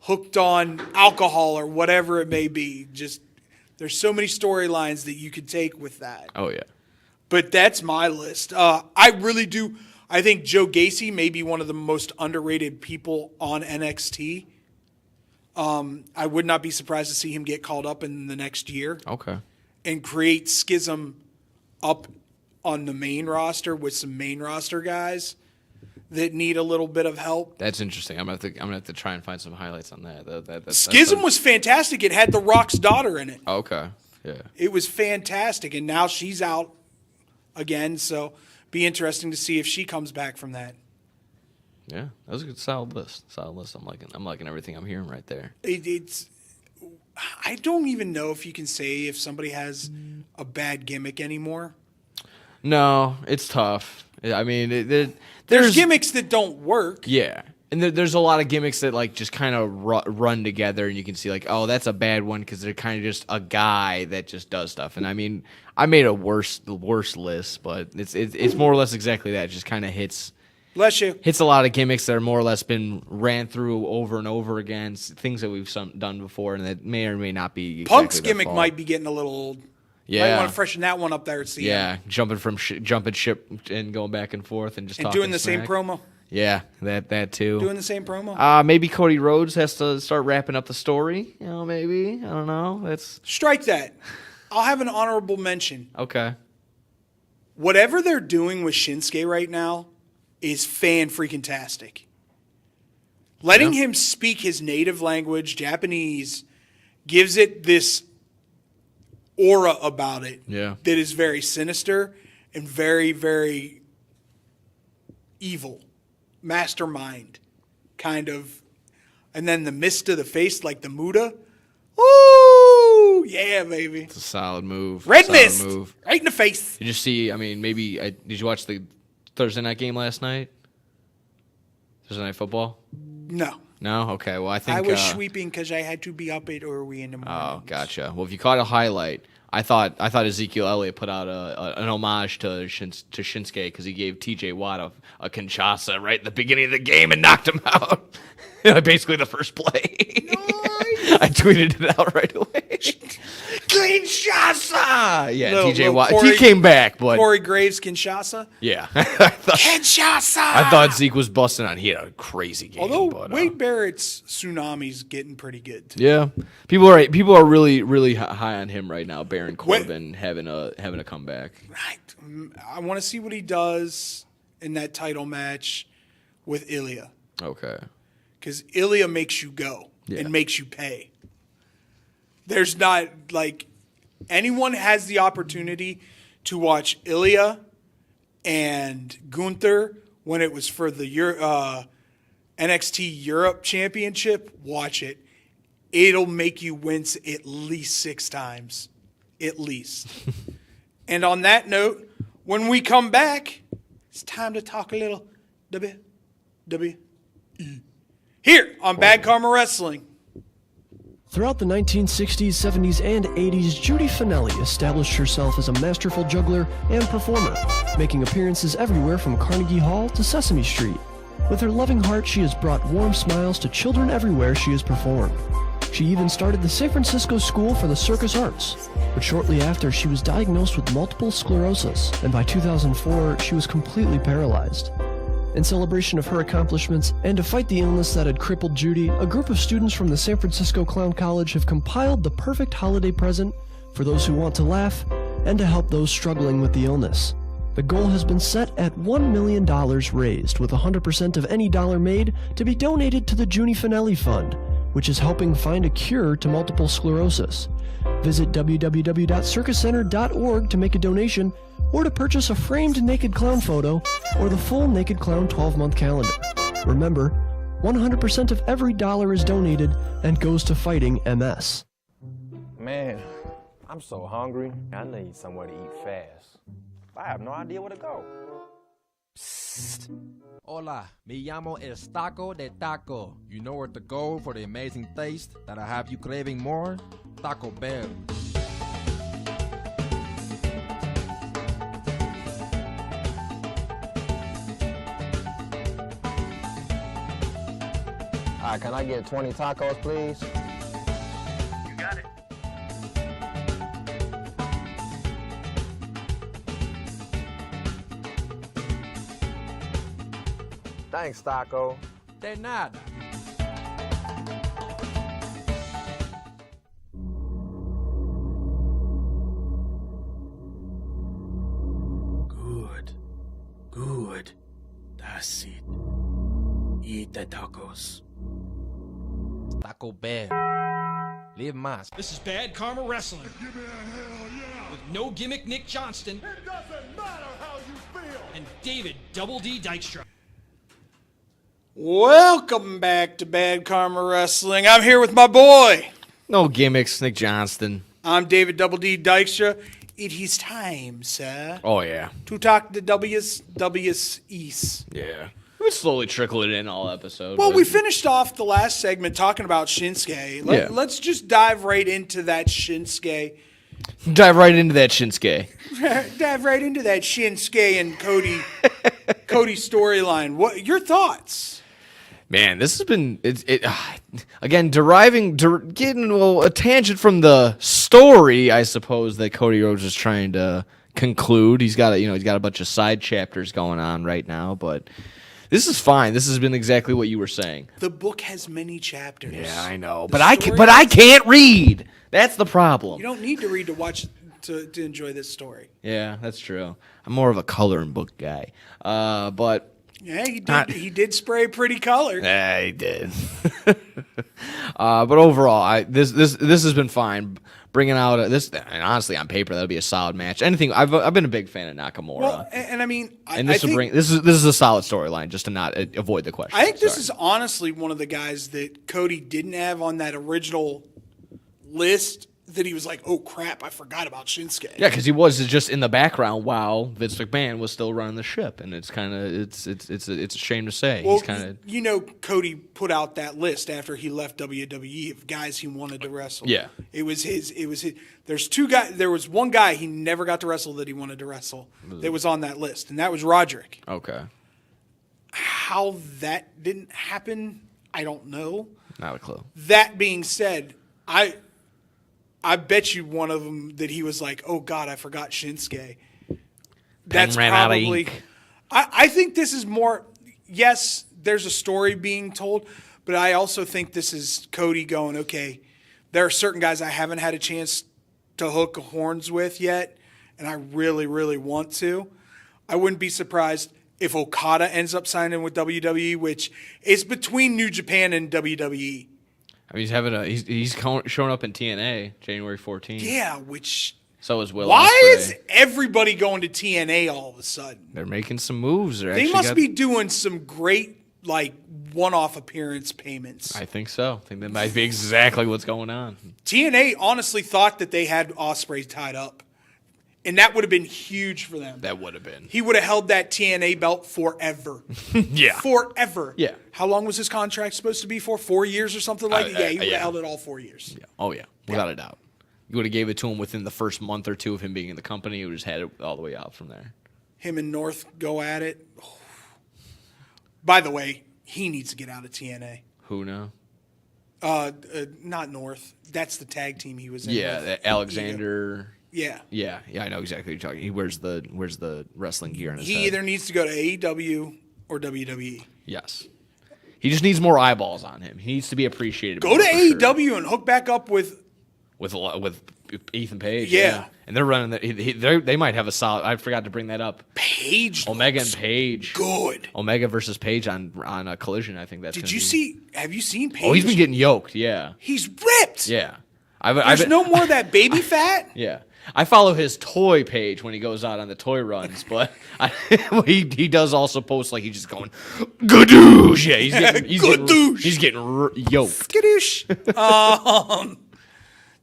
hooked on alcohol or whatever it may be. Just there's so many storylines that you could take with that. Oh, yeah. But that's my list. I really do. I think Joe Gacy may be one of the most underrated people on NXT. I would not be surprised to see him get called up in the next year. Okay. And create schism up on the main roster with some main roster guys that need a little bit of help. That's interesting. I'm gonna have to try and find some highlights on that. Schism was fantastic. It had The Rock's daughter in it. Okay. Yeah. It was fantastic, and now she's out again. So be interesting to see if she comes back from that. Yeah, that was a good solid list. I'm liking everything I'm hearing right there. It's. I don't even know if you can say if somebody has a bad gimmick anymore. No, it's tough. I mean, there's gimmicks that don't work. Yeah, and there's a lot of gimmicks that like just kind of run together, and you can see like, oh, that's a bad one because they're kind of just a guy that just does stuff. And I mean, I made a worse list, but it's more or less exactly that. It just kind of hits. Bless you. Hits a lot of gimmicks that are more or less been ran through over and over again, things that we've done before, and that may or may not be. Exactly Punk's gimmick might be getting a little old. Yeah, might want to freshen that one up there at CM. Yeah, jumping ship and going back and forth and just and talking doing the smack. same promo. Yeah, that too. Doing the same promo. Maybe Cody Rhodes has to start wrapping up the story. Maybe I don't know. That's strike that. I'll have an honorable mention. Okay. Whatever they're doing with Shinsuke right now is fan-freaking-tastic. Letting him speak his native language, Japanese, gives it this aura about it that is very sinister and very, very evil. Mastermind kind of. And then the mist to the face like the Muda. Ooh, yeah, baby. It's a solid move. Red mist. Right in the face. You just see, I mean, did you watch the Thursday night game last night? Thursday night football? No. No? Okay. Well, I think I was sweeping because I had to be up at early in the morning. Oh, gotcha. Well, if you caught a highlight, I thought Ezekiel Elliott put out an homage to Shinsuke because he gave T.J. Watt a Kinshasa right at the beginning of the game and knocked him out. Basically the first play. Nice. I tweeted it out right away. Kinshasa! Yeah, T.J. Watt. He came back, but Corey Graves Kinshasa? Yeah. Kinshasa! I thought Zeke was busting on. He had a crazy game. Although Wade Barrett's Tsunami's getting pretty good too. Yeah. People are really, really high on him right now. Baron Corbin having a comeback. Right. I want to see what he does in that title match with Ilya. Okay. Because Ilya makes you go and makes you pay. There's not, like, anyone has the opportunity to watch Ilya and Gunther when it was for the NXT Europe Championship. Watch it. It'll make you wince at least 6 times. At least. And on that note, when we come back, it's time to talk a little WWE. Here on Bad Karma Wrestling. Throughout the 1960s, 70s, and 80s, Judy Finelli established herself as a masterful juggler and performer, making appearances everywhere from Carnegie Hall to Sesame Street. With her loving heart, she has brought warm smiles to children everywhere she has performed. She even started the San Francisco School for the Circus Arts, but shortly after, she was diagnosed with multiple sclerosis, and by 2004, she was completely paralyzed. In celebration of her accomplishments and to fight the illness that had crippled Judy, a group of students from the San Francisco Clown College have compiled the perfect holiday present for those who want to laugh and to help those struggling with the illness. The goal has been set at $1 million raised, with 100% of any dollar made to be donated to the Junie Finelli Fund, which is helping find a cure to multiple sclerosis. Visit www.circuscenter.org to make a donation or to purchase a framed Naked Clown photo or the full Naked Clown 12-month calendar. Remember, 100% of every dollar is donated and goes to fighting MS. Man, I'm so hungry. I need somewhere to eat fast. I have no idea where to go. Psst. Hola, me llamo El Taco de Taco. You know where to go for the amazing taste that'll have you craving more? Taco Bell. Can I get 20 tacos, please? You got it. Thanks, Taco. De nada. Good. That's it. Eat the tacos. Taco Bell. Live más. This is Bad Karma Wrestling Give me a hell yeah. with No Gimmick Nick Johnston It doesn't matter how you feel. and David Double D Dykstra. Welcome back to Bad Karma Wrestling. I'm here with my boy. No gimmicks, Nick Johnston. I'm David Double D Dykstra. It is time, sir, Oh yeah, to talk to WS East. yeah. We slowly trickle it in all episode. Well, but- we finished off the last segment talking about Shinsuke. Yeah. Let's just dive right into that Shinsuke. dive right into that Shinsuke. Dive right into that Shinsuke and Cody storyline. What your thoughts? Man, this has been again getting a tangent from the story, I suppose, that Cody Rhodes is trying to conclude. He's got a bunch of side chapters going on right now, but this is fine. This has been exactly what you were saying. The book has many chapters. Yeah, I know, The but I story- can't read. That's the problem. You don't need to read to watch to enjoy this story. Yeah, that's true. I'm more of a coloring book guy, but. Yeah, he did spray pretty color. Yeah, he did. But overall, this has been fine. Bringing out this, and honestly, on paper, that'll be a solid match. Anything, I've been a big fan of Nakamura, Well, and I mean, and I this will think, bring this is a solid storyline, just to not avoid the question. I think this is honestly one of the guys that Cody didn't have on that original list. That he was like, oh crap, I forgot about Shinsuke. Yeah, because he was just in the background while Vince McMahon was still running the ship, and it's kind of it's a shame to say. Well, He's kind of Cody put out that list after he left WWE of guys he wanted to wrestle. Yeah. It was his. There's two guys. There was one guy he never got to wrestle that he wanted to wrestle that was on that list, and that was Roderick. okay, How that didn't happen, I don't know. not a clue. That being said, I bet you one of them that he was like, oh God, I forgot Shinsuke. That's ran out of probably. ink. I think this is more. Yes, there's a story being told, but I also think this is Cody going, okay, there are certain guys I haven't had a chance to hook horns with yet, and I really, really want to. I wouldn't be surprised if Okada ends up signing with WWE, which is between New Japan and WWE. I mean, he's showing up in TNA January 14th. Yeah, which. So is Will. Why Ospreay. is everybody going to TNA all of a sudden? They're making some moves? They must be doing some great, like, one-off appearance payments. I think so. I think that might be exactly what's going on. TNA honestly thought that they had Ospreay tied up, and that would have been huge for them. That would have been. He would have held that TNA belt forever. Yeah. Forever. Yeah. How long was his contract supposed to be for? 4 years or something like that? Yeah, he would have yeah. held it all 4 years. Yeah. Oh, yeah. Without a doubt. You would have gave it to him within the first month or two of him being in the company. You would have just had it all the way out from there. Him and North go at it. Oh. By the way, he needs to get out of TNA. Who now? Not North. That's the tag team he was in. Yeah, with. Alexander. Yeah. Yeah, I know exactly what you're talking. He wears the wrestling gear on his head. He either needs to go to AEW or WWE. Yes. He just needs more eyeballs on him. He needs to be appreciated. Go more, to for sure. AEW and hook back up with. with Ethan Page. Yeah. And they're running. They might have a solid. I forgot to bring that up. Page. Omega looks and Page. good. Omega versus Page on a Collision. I think that's. Did gonna you be- see? Have you seen Page? Oh, he's been getting yoked. Yeah. He's ripped. Yeah. There's no more of that baby fat. Yeah. I follow his toy page when he goes out on the toy runs, but he does also post like he's just going, gadoosh. Yeah, he's getting yoked. Skadoosh.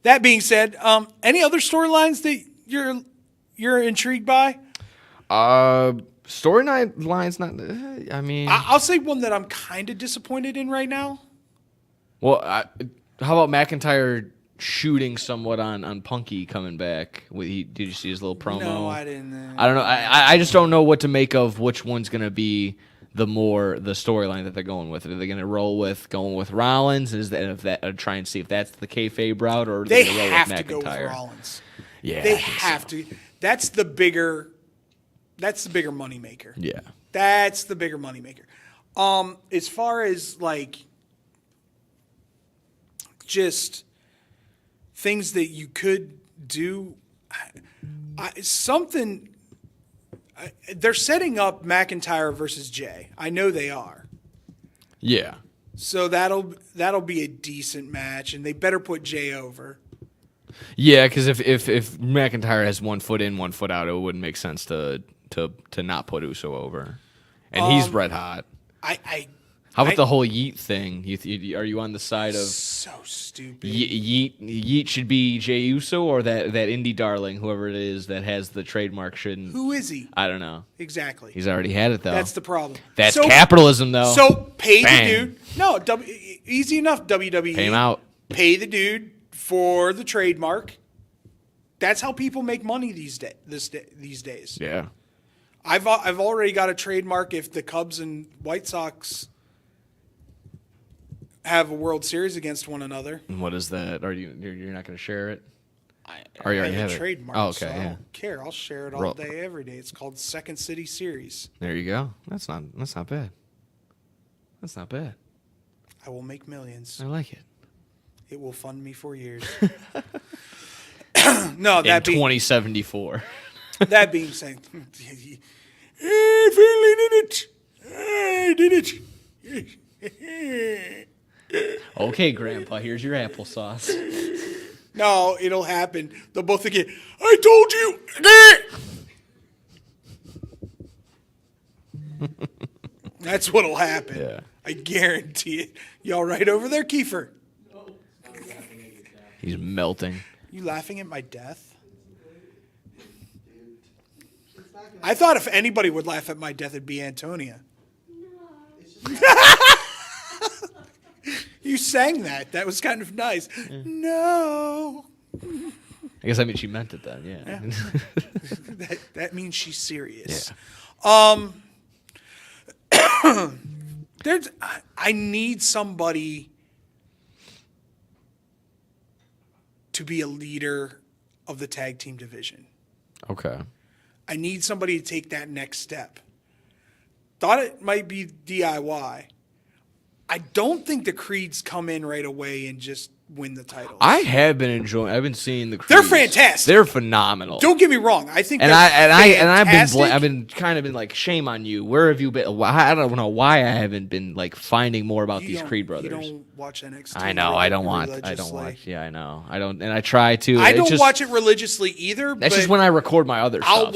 That being said, any other storylines that you're intrigued by? Storylines, not. I mean, I'll say one that I'm kind of disappointed in right now. well, how about McIntyre shooting somewhat on Punky coming back? Did you see his little promo? No, I didn't. I don't know. I just don't know what to make of which one's gonna be the storyline that they're going with. Are they gonna roll with going with Rollins? Try and see if that's the kayfabe route, or are They gonna roll have with to go with McIntyre? Rollins. Yeah, They I think have so. to. That's the bigger moneymaker. Yeah. That's the bigger moneymaker. As far as like just things that you could do, they're setting up McIntyre versus Jay. I know they are. Yeah. So that'll be a decent match, and they better put Jay over. Yeah, because if McIntyre has 1 foot in, 1 foot out, it wouldn't make sense to not put Uso over, and he's red hot. How about the whole Yeet thing? Are you on the side of so stupid? Yeet should be Jey Uso, or that indie darling, whoever it is that has the trademark shouldn't? Who is he? I don't know. Exactly. He's already had it though. That's the problem. That's capitalism, though. So pay Bang. the dude. No, easy enough. WWE. Pay him out. Pay the dude for the trademark. That's how people make money these days. Yeah. I've already got a trademark if the Cubs and White Sox have a World Series against one another. And what is that? You're not going to share it? I you already have have a it? trademark. Oh, okay, so I yeah. don't care. I'll share it all day, every day. It's called Second City Series. There you go. That's not bad. That's not bad. I will make millions. I like it. It will fund me for years. No, In 2074. That being said, I finally did it. I did it. Okay, Grandpa, here's your applesauce. No, it'll happen. They'll both again. I told you. That's what'll happen. Yeah. I guarantee it. Y'all right over there, Kiefer? He's melting. You laughing at my death? I thought if anybody would laugh at my death, it'd be Antonia. You sang that. That was kind of nice. No. I guess that means she meant it then, yeah. That means she's serious. Yeah. I need somebody to be a leader of the tag team division. Okay. I need somebody to take that next step. Thought it might be DIY. I don't think the Creeds come in right away and just win the title. I've been seeing the Creeds. They're fantastic. They're phenomenal. Don't get me wrong. I think I've been kind of been like, shame on you. Where have you been? I don't know why I haven't been like finding more about these Creed brothers. You don't watch NXT. I know. I don't watch. Yeah, I know. I don't, and I try to. I don't watch it religiously either. That's but just when I record my other stuff.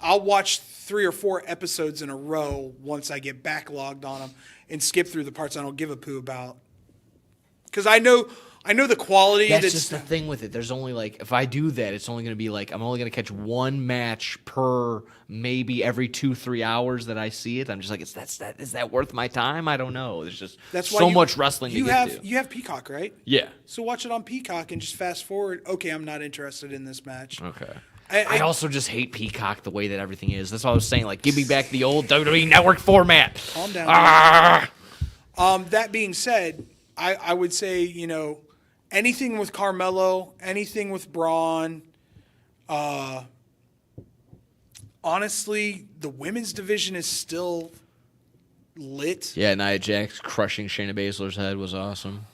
I'll watch 3 or 4 episodes in a row once I get backlogged on them and skip through the parts I don't give a poo about. Because I know the quality. That's just the thing with it. There's only like, if I do that, it's only going to be like, I'm only going to catch one match per maybe every 2-3 hours that I see it. I'm just like, is that worth my time? I don't know. There's just much wrestling to get to. You have Peacock, right? Yeah. So watch it on Peacock and just fast forward. Okay, I'm not interested in this match. Okay. I also just hate Peacock the way that everything is. That's what I was saying. Like, give me back the old WWE Network format. Calm down. Ah! That being said, I would say, anything with Carmelo, anything with Braun. Honestly, the women's division is still lit. Yeah, Nia Jax crushing Shayna Baszler's head was awesome.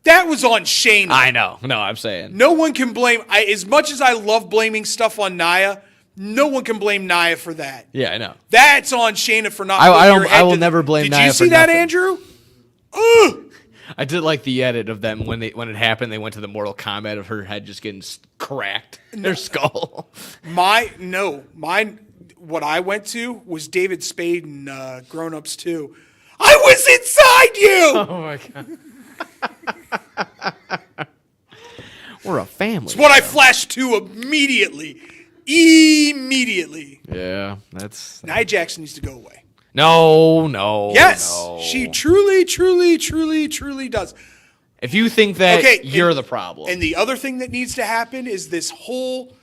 That was on Shayna. I know. No, I'm saying. No one can blame. As much as I love blaming stuff on Nia, no one can blame Nia for that. Yeah, I know. That's on Shayna for not. I will never blame Did Nia you for see that, nothing. Andrew? Ugh. I did like the edit of them when it happened. They went to the Mortal Kombat of her head just getting cracked, her skull. What I went to was David Spade and Grown Ups 2. I was inside you. Oh my god. We're a family. It's what I flashed to immediately. Immediately. Yeah, that's. Nia Jax needs to go away. No. Yes, no. she truly does. If you think that, you're the problem. And the other thing that needs to happen is this whole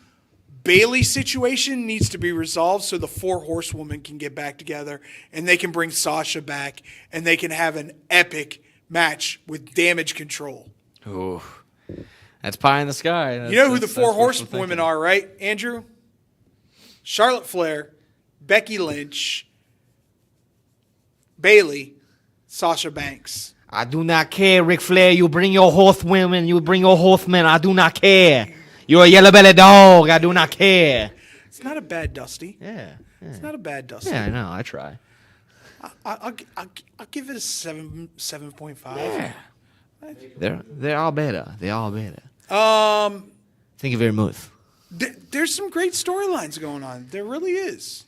Bailey situation needs to be resolved so the 4 horsewomen can get back together and they can bring Sasha back and they can have an epic match with Damage Control. Ooh, that's pie in the sky. You know who the 4 horsewomen are, right, Andrew? Charlotte Flair, Becky Lynch, Bailey, Sasha Banks. I do not care, Ric Flair. You bring your horsewomen. You bring your horsemen. I do not care. You're a yellow-bellied dog. I do not care. It's not a bad Dusty. Yeah. It's not a bad Dusty. Yeah, I know. I try. I'll give it a 7.5. Yeah. They're all better. They're all better. Thank you very much. There's some great storylines going on. There really is.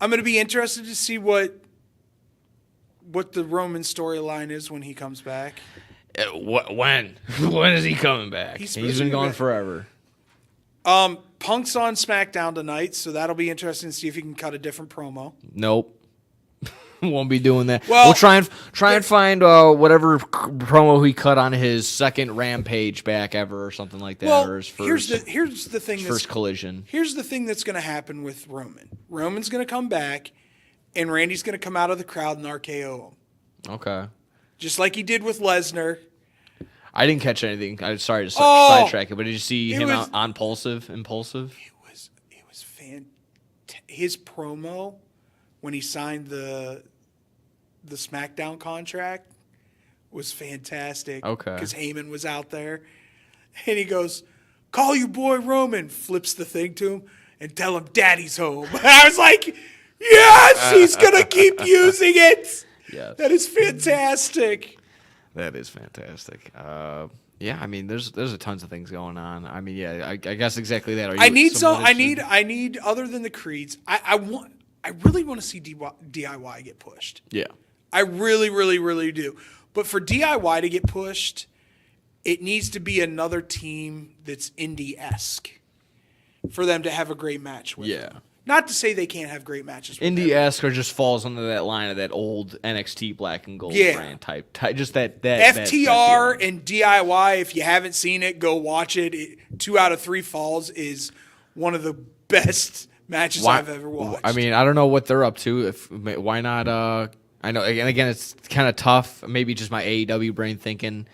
I'm going to be interested to see what the Roman storyline is when he comes back. When? When is he coming back? He's been gone forever. Punk's on SmackDown tonight, so that'll be interesting to see if he can cut a different promo. Nope. Won't be doing that. Well, we'll try and find whatever promo he cut on his second Rampage back ever or something like that. Well, or his first, here's the thing. First collision. Here's the thing that's going to happen with Roman. Roman's going to come back, and Randy's going to come out of the crowd and RKO him. Okay. Just like he did with Lesnar. I didn't catch anything. I'm sorry to sidetrack it, but did you see him impulsive? It was his promo when he signed the SmackDown contract was fantastic. Okay. Because Heyman was out there. And he goes, "Call your boy Roman," flips the thing to him, and tell him Daddy's home. And I was like, yes, he's going to keep using it. Yes. That is fantastic. That is fantastic. Yeah, I mean, there's a tons of things going on. I mean, yeah, I guess exactly that. I need other than the creeds. I really want to see DIY get pushed. Yeah. I really, really, really do. But for DIY to get pushed, it needs to be another team that's indie-esque for them to have a great match with. Yeah. Them. Not to say they can't have great matches with Indie-esque or just falls under that line of that old NXT black and gold brand type. Just that FTR and DIY, if you haven't seen it, go watch it. 2 out of 3 falls is one of the best matches I've ever watched. I mean, I don't know what they're up to. Why not? I know. And again, it's kind of tough. Maybe just my AEW brain thinking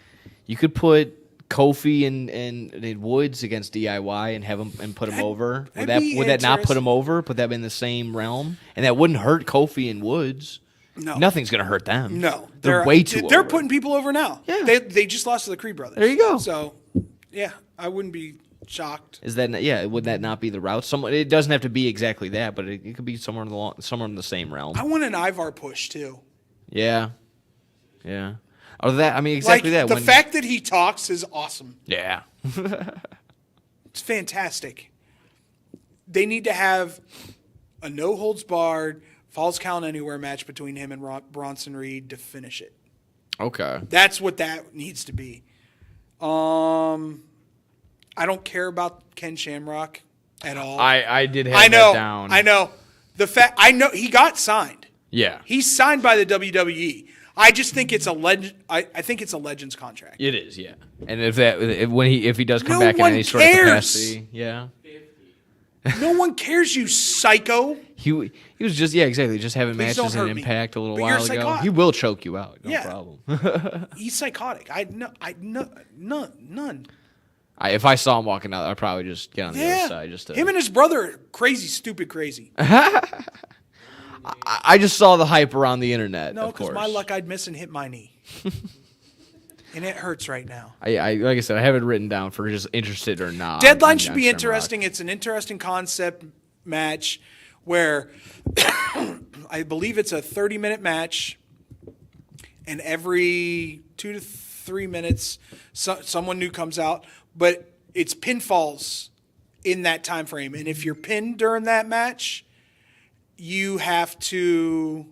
you could put Kofi and Woods against DIY and have them and put them over. Would that not put them over? Put them in the same realm, and that wouldn't hurt Kofi and Woods. No, nothing's gonna hurt them. No, they're way too. They're over. putting people over now. Yeah, they just lost to the Creed brothers. There you go. So, yeah, I wouldn't be shocked. Is that would that not be the route? It doesn't have to be exactly that, but it could be somewhere in the same realm. I want an Ivar push too. Yeah. Or that, I mean, exactly that. The fact that he talks is awesome. Yeah. It's fantastic. They need to have a no-holds-barred, Falls Count Anywhere match between him and Bronson Reed to finish it. Okay. That's what that needs to be. I don't care about Ken Shamrock at all. I did have that down. I know. I know he got signed. Yeah. He's signed by the WWE. I just think it's a legend. I think it's a Legends contract. It is, yeah. And if he does come back in any sort of capacity, yeah. No one cares, you psycho. He was just exactly just having Please matches don't in hurt Impact me. a little But while you're ago. psychotic. He will choke you out, no Yeah. problem. He's psychotic. None. If I saw him walking out, I'd probably just get on the other side. Just to, him and his brother are crazy, stupid, crazy. I just saw the hype around the internet. No, of course. because my luck, I'd miss and hit my knee. And it hurts right now. I like I said, I have it written down for just interested or not. Deadline on should be Shamrock. interesting. It's an interesting concept match where I believe it's a 30-minute match, and every 2 to 3 minutes, someone new comes out. But it's pinfalls in that time frame, and if you're pinned during that match, you have to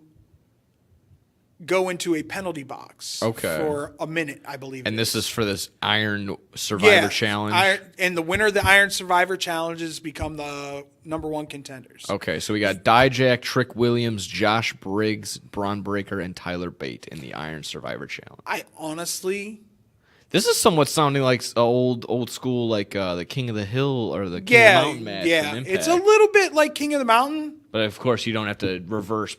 go into a penalty box for a minute, I believe. And this is for this Iron Survivor Challenge. And the winner of the Iron Survivor Challenges become the #1 contenders. Okay, so we got Dijak, Trick Williams, Josh Briggs, Braun Breaker, and Tyler Bate in the Iron Survivor Challenge. I honestly... This is somewhat sounding like old school, like the King of the Hill or the King of the Mountain match. Yeah, from Impact. it's a little bit like King of the Mountain. But of course, you don't have to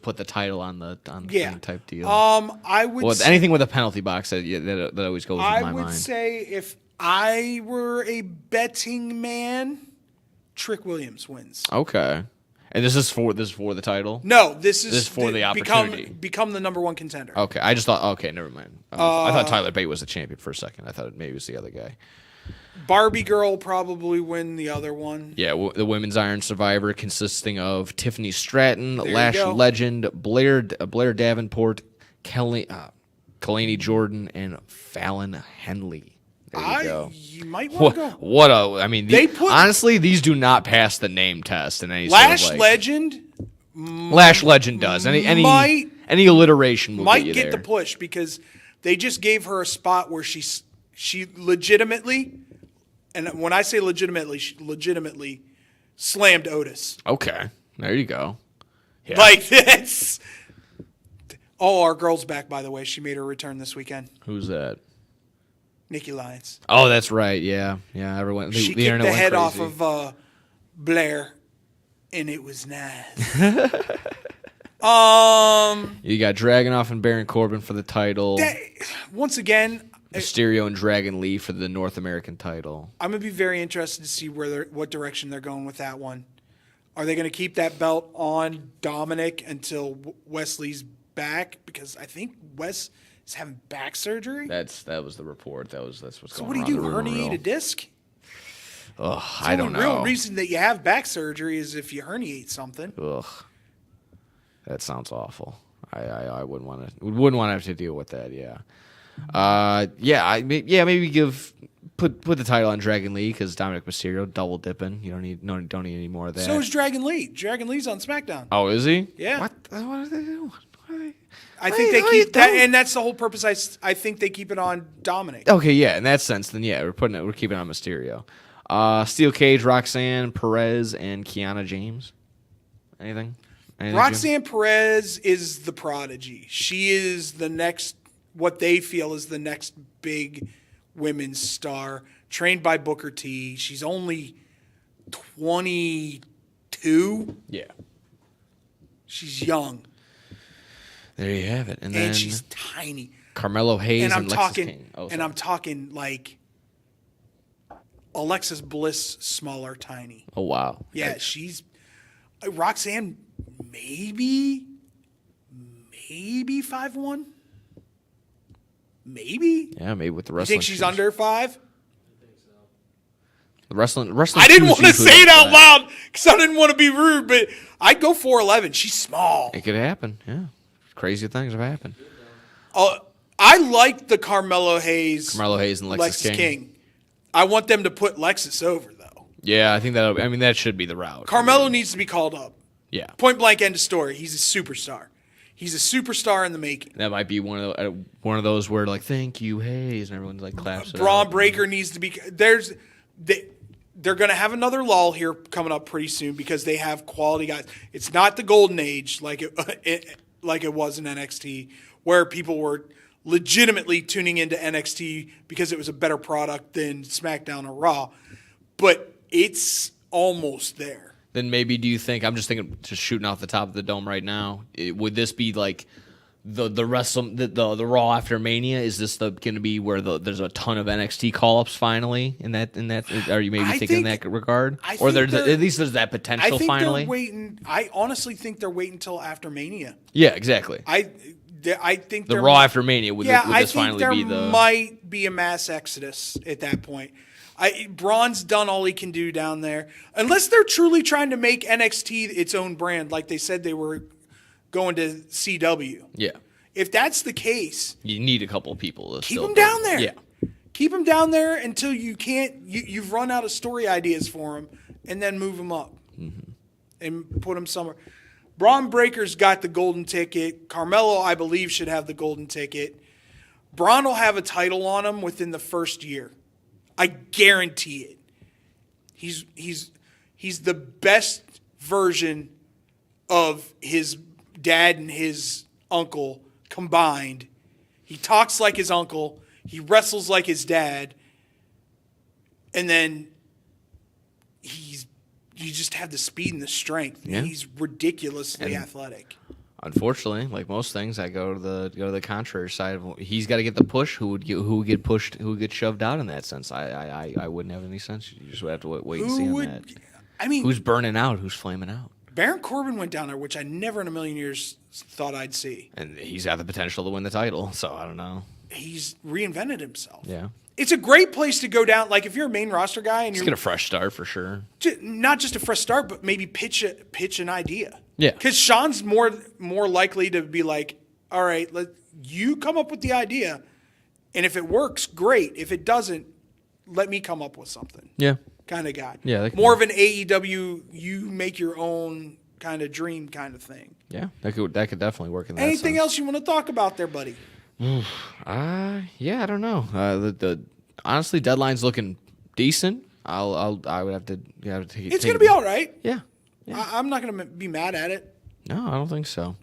put the title on the thing type deal. I would say, anything with a penalty box that always goes in my mind. I would say if I were a betting man, Trick Williams wins. Okay, and this is for the title. No, this is for the opportunity. Become the #1 contender. Okay, I just thought. Okay, never mind. I thought Tyler Bate was the champion for a second. I thought maybe it was the other guy. Barbie Girl will probably win the other one. Yeah, the Women's Iron Survivor consisting of Tiffany Stratton, There Lash you go. Legend, Blair Davenport, Kalani Jordan, and Fallon Henley. There you go. You might want to go. I mean, They put- honestly, these do not pass the name test in any Lash sort of Legend Lash Legend does. Any alliteration will might get you get there. the push because they just gave her a spot where she legitimately, and when I say legitimately, she legitimately slammed Otis. Okay, there you go. Yeah. Like this. Oh, our girl's back, by the way. She made her return this weekend. Who's that? Nikki Lyons. Oh, that's right. Yeah, everyone. She The kicked internet the went head crazy. off of Blair, and it was nice. You got Dragunov and Baron Corbin for the title. Once again, Mysterio and Dragon Lee for the North American title. I'm gonna be very interested to see what direction they're going with that one. Are they gonna keep that belt on Dominic until Wesley's back? Because I think Wes is having back surgery. That was the report. That's what's So going what do on. you do? the rumor Herniate mill. a disc? Ugh, I don't The real know. reason that you have back surgery is if you herniate something. Ugh, that sounds awful. I wouldn't want to have to deal with that. Yeah. Maybe put the title on Dragon Lee because Dominic Mysterio double dipping. You don't need any more of that. So is Dragon Lee. Dragon Lee's on SmackDown. Oh, is he? Yeah. What are they doing? I think they keep that, and that's the whole purpose. I think they keep it on Dominic. Okay, yeah. In that sense, then yeah, we're keeping it on Mysterio. Steel Cage, Roxanne Perez, and Kiana James. Anything, Jim? Roxanne Perez is the prodigy. She is the next, what they feel is the next big women's star, trained by Booker T. She's only 22. Yeah. She's young. There you have it. And then she's tiny. Carmelo Hayes and, I'm Lexis talking, King. Oh, and sorry. I'm talking like Alexis Bliss, smaller, tiny. Oh wow. Yeah, she's Roxanne. Maybe 5'1". Maybe. Yeah, maybe with the You wrestling. think she's shoes. under 5? The wrestling. I didn't shoes want to usually say it look out that. loud because I didn't want to be rude, but I'd go 4'11". She's small. It could happen. Yeah, crazy things have happened. I like the Carmelo Hayes. Carmelo Hayes and Lexis King. I want them to put Lexis over though. Yeah, I think that. I mean, that should be the route. Carmelo needs to be called up. Yeah, Point blank, end of story. He's a superstar. He's a superstar in the making. that might be one of those where like, thank you Hayes, and everyone's like claps. it Braun out. Breaker needs to be. They're going to have another lull here coming up pretty soon because they have quality guys. It's not the golden age like it was in NXT, where people were legitimately tuning into NXT because it was a better product than SmackDown or Raw. But it's almost there. Then maybe do you think I'm just thinking, just shooting off the top of the dome right now? Would this be like the Raw after Mania? Is this going to be where there's a ton of NXT call ups finally? In that, are you maybe thinking in that regard, or there's at least there's that potential I think finally? they're waiting. I honestly think they're waiting until after Mania. Yeah, exactly. I think The there Raw might- after Mania would, yeah, would I this think finally there be the might be a mass exodus at that point. Braun's done all he can do down there, unless they're truly trying to make NXT its own brand, like they said they were going to CW. Yeah. If that's the case, You need a couple of people to keep still them do it. down there. Yeah. Keep them down there until you can't. You've run out of story ideas for them, and then move them up and put them somewhere. Braun Breaker's got the golden ticket. Carmelo, I believe, should have the golden ticket. Braun will have a title on him within the first year. I guarantee it. He's the best version of his dad and his uncle combined. He talks like his uncle. He wrestles like his dad. And then you just have the speed and the strength. Yeah. He's ridiculously And- athletic. Unfortunately, like most things, I go to the contrary side. He's got to get the push. Who would get pushed? Who would get shoved out in that sense? I wouldn't have any sense. You just would have to wait and see on that. I mean, Who's burning out? Who's flaming out? Baron Corbin went down there, which I never in a million years thought I'd see. And he's got the potential to win the title. So I don't know. He's reinvented himself. Yeah, It's a great place to go down. Like if you're a main roster guy and let's you're get a fresh start for sure. not just a fresh start, but maybe pitch an idea. Yeah. Because Sean's more likely to be like, all right, you come up with the idea, and if it works, great. If it doesn't, let me come up with something. Yeah. Kind of guy. Yeah, that could More be. of an AEW, you make your own kind of dream kind of thing. Yeah, that could definitely work in that Anything sense. else you want to talk about there, buddy? Yeah, I don't know. The honestly, deadline's looking decent. I would have to take. It's going to be all right. Yeah. I'm not going to be mad at it. No, I don't think so.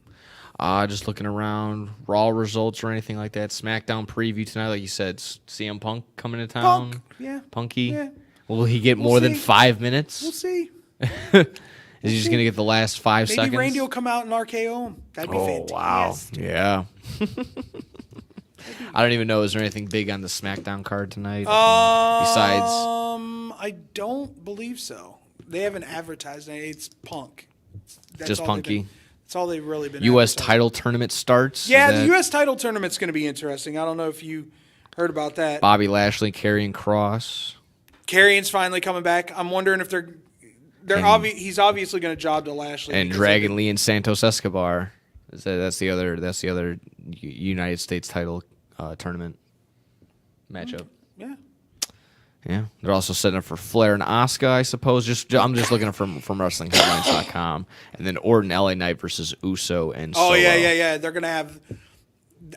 Just looking around, Raw results or anything like that. SmackDown preview tonight, like you said, CM Punk coming to town. Punk, yeah. Punky. Yeah. Will he get We'll more than see. 5 minutes? We'll see. Is he just going to get the last 5 Maybe seconds? Randy will come out and RKO him. That'd be fantastic. Yeah. I don't even know. Is there anything big on the SmackDown card tonight? Besides, I don't believe so. They haven't advertised it. It's Punk. That's just all they've Punky. been- That's all they've really been. U.S. advertising. title tournament starts. Yeah, Is the that U.S. title tournament's going to be interesting. I don't know if you heard about that. Bobby Lashley, Karrion Cross. Karrion's finally coming back. I'm wondering if they're he's obviously going to job to Lashley. And because Dragon Lee and Santos Escobar. That's the other United States title tournament matchup. Yeah. Yeah, they're also setting up for Flair and Asuka, I suppose. I'm just looking from WrestlingHeadlines.com, and then Orton, LA Knight versus Uso and Solo. Oh yeah. They're going to have.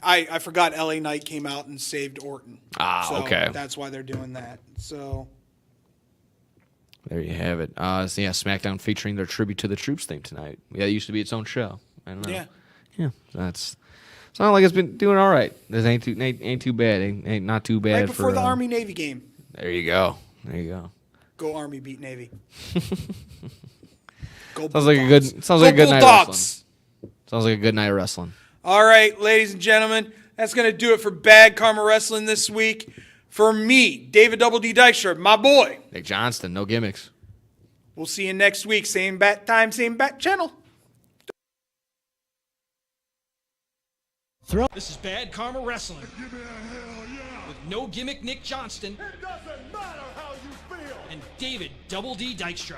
I forgot LA Knight came out and saved Orton. So okay. That's why they're doing that. So. There you have it. So yeah, SmackDown featuring their Tribute to the Troops theme tonight. Yeah, it used to be its own show. I don't know. Yeah. It's not like it's been doing all right. This ain't too bad. Ain't not too bad. Right before for, the Army Navy game. There you go. Go Army, beat Navy. Go Sounds like a good. Sounds Go like a good night of Bulldogs. wrestling. Sounds like a good night of wrestling. All right, ladies and gentlemen, that's going to do it for Bad Karma Wrestling this week. For me, David Double D Dykstra, my boy. Nick Johnston, no gimmicks. We'll see you next week. Same bat time, same bat channel. This is Bad Karma Wrestling. Give me a hell yeah. With no gimmick Nick Johnston It doesn't matter how you feel. and David Double D Dykstra.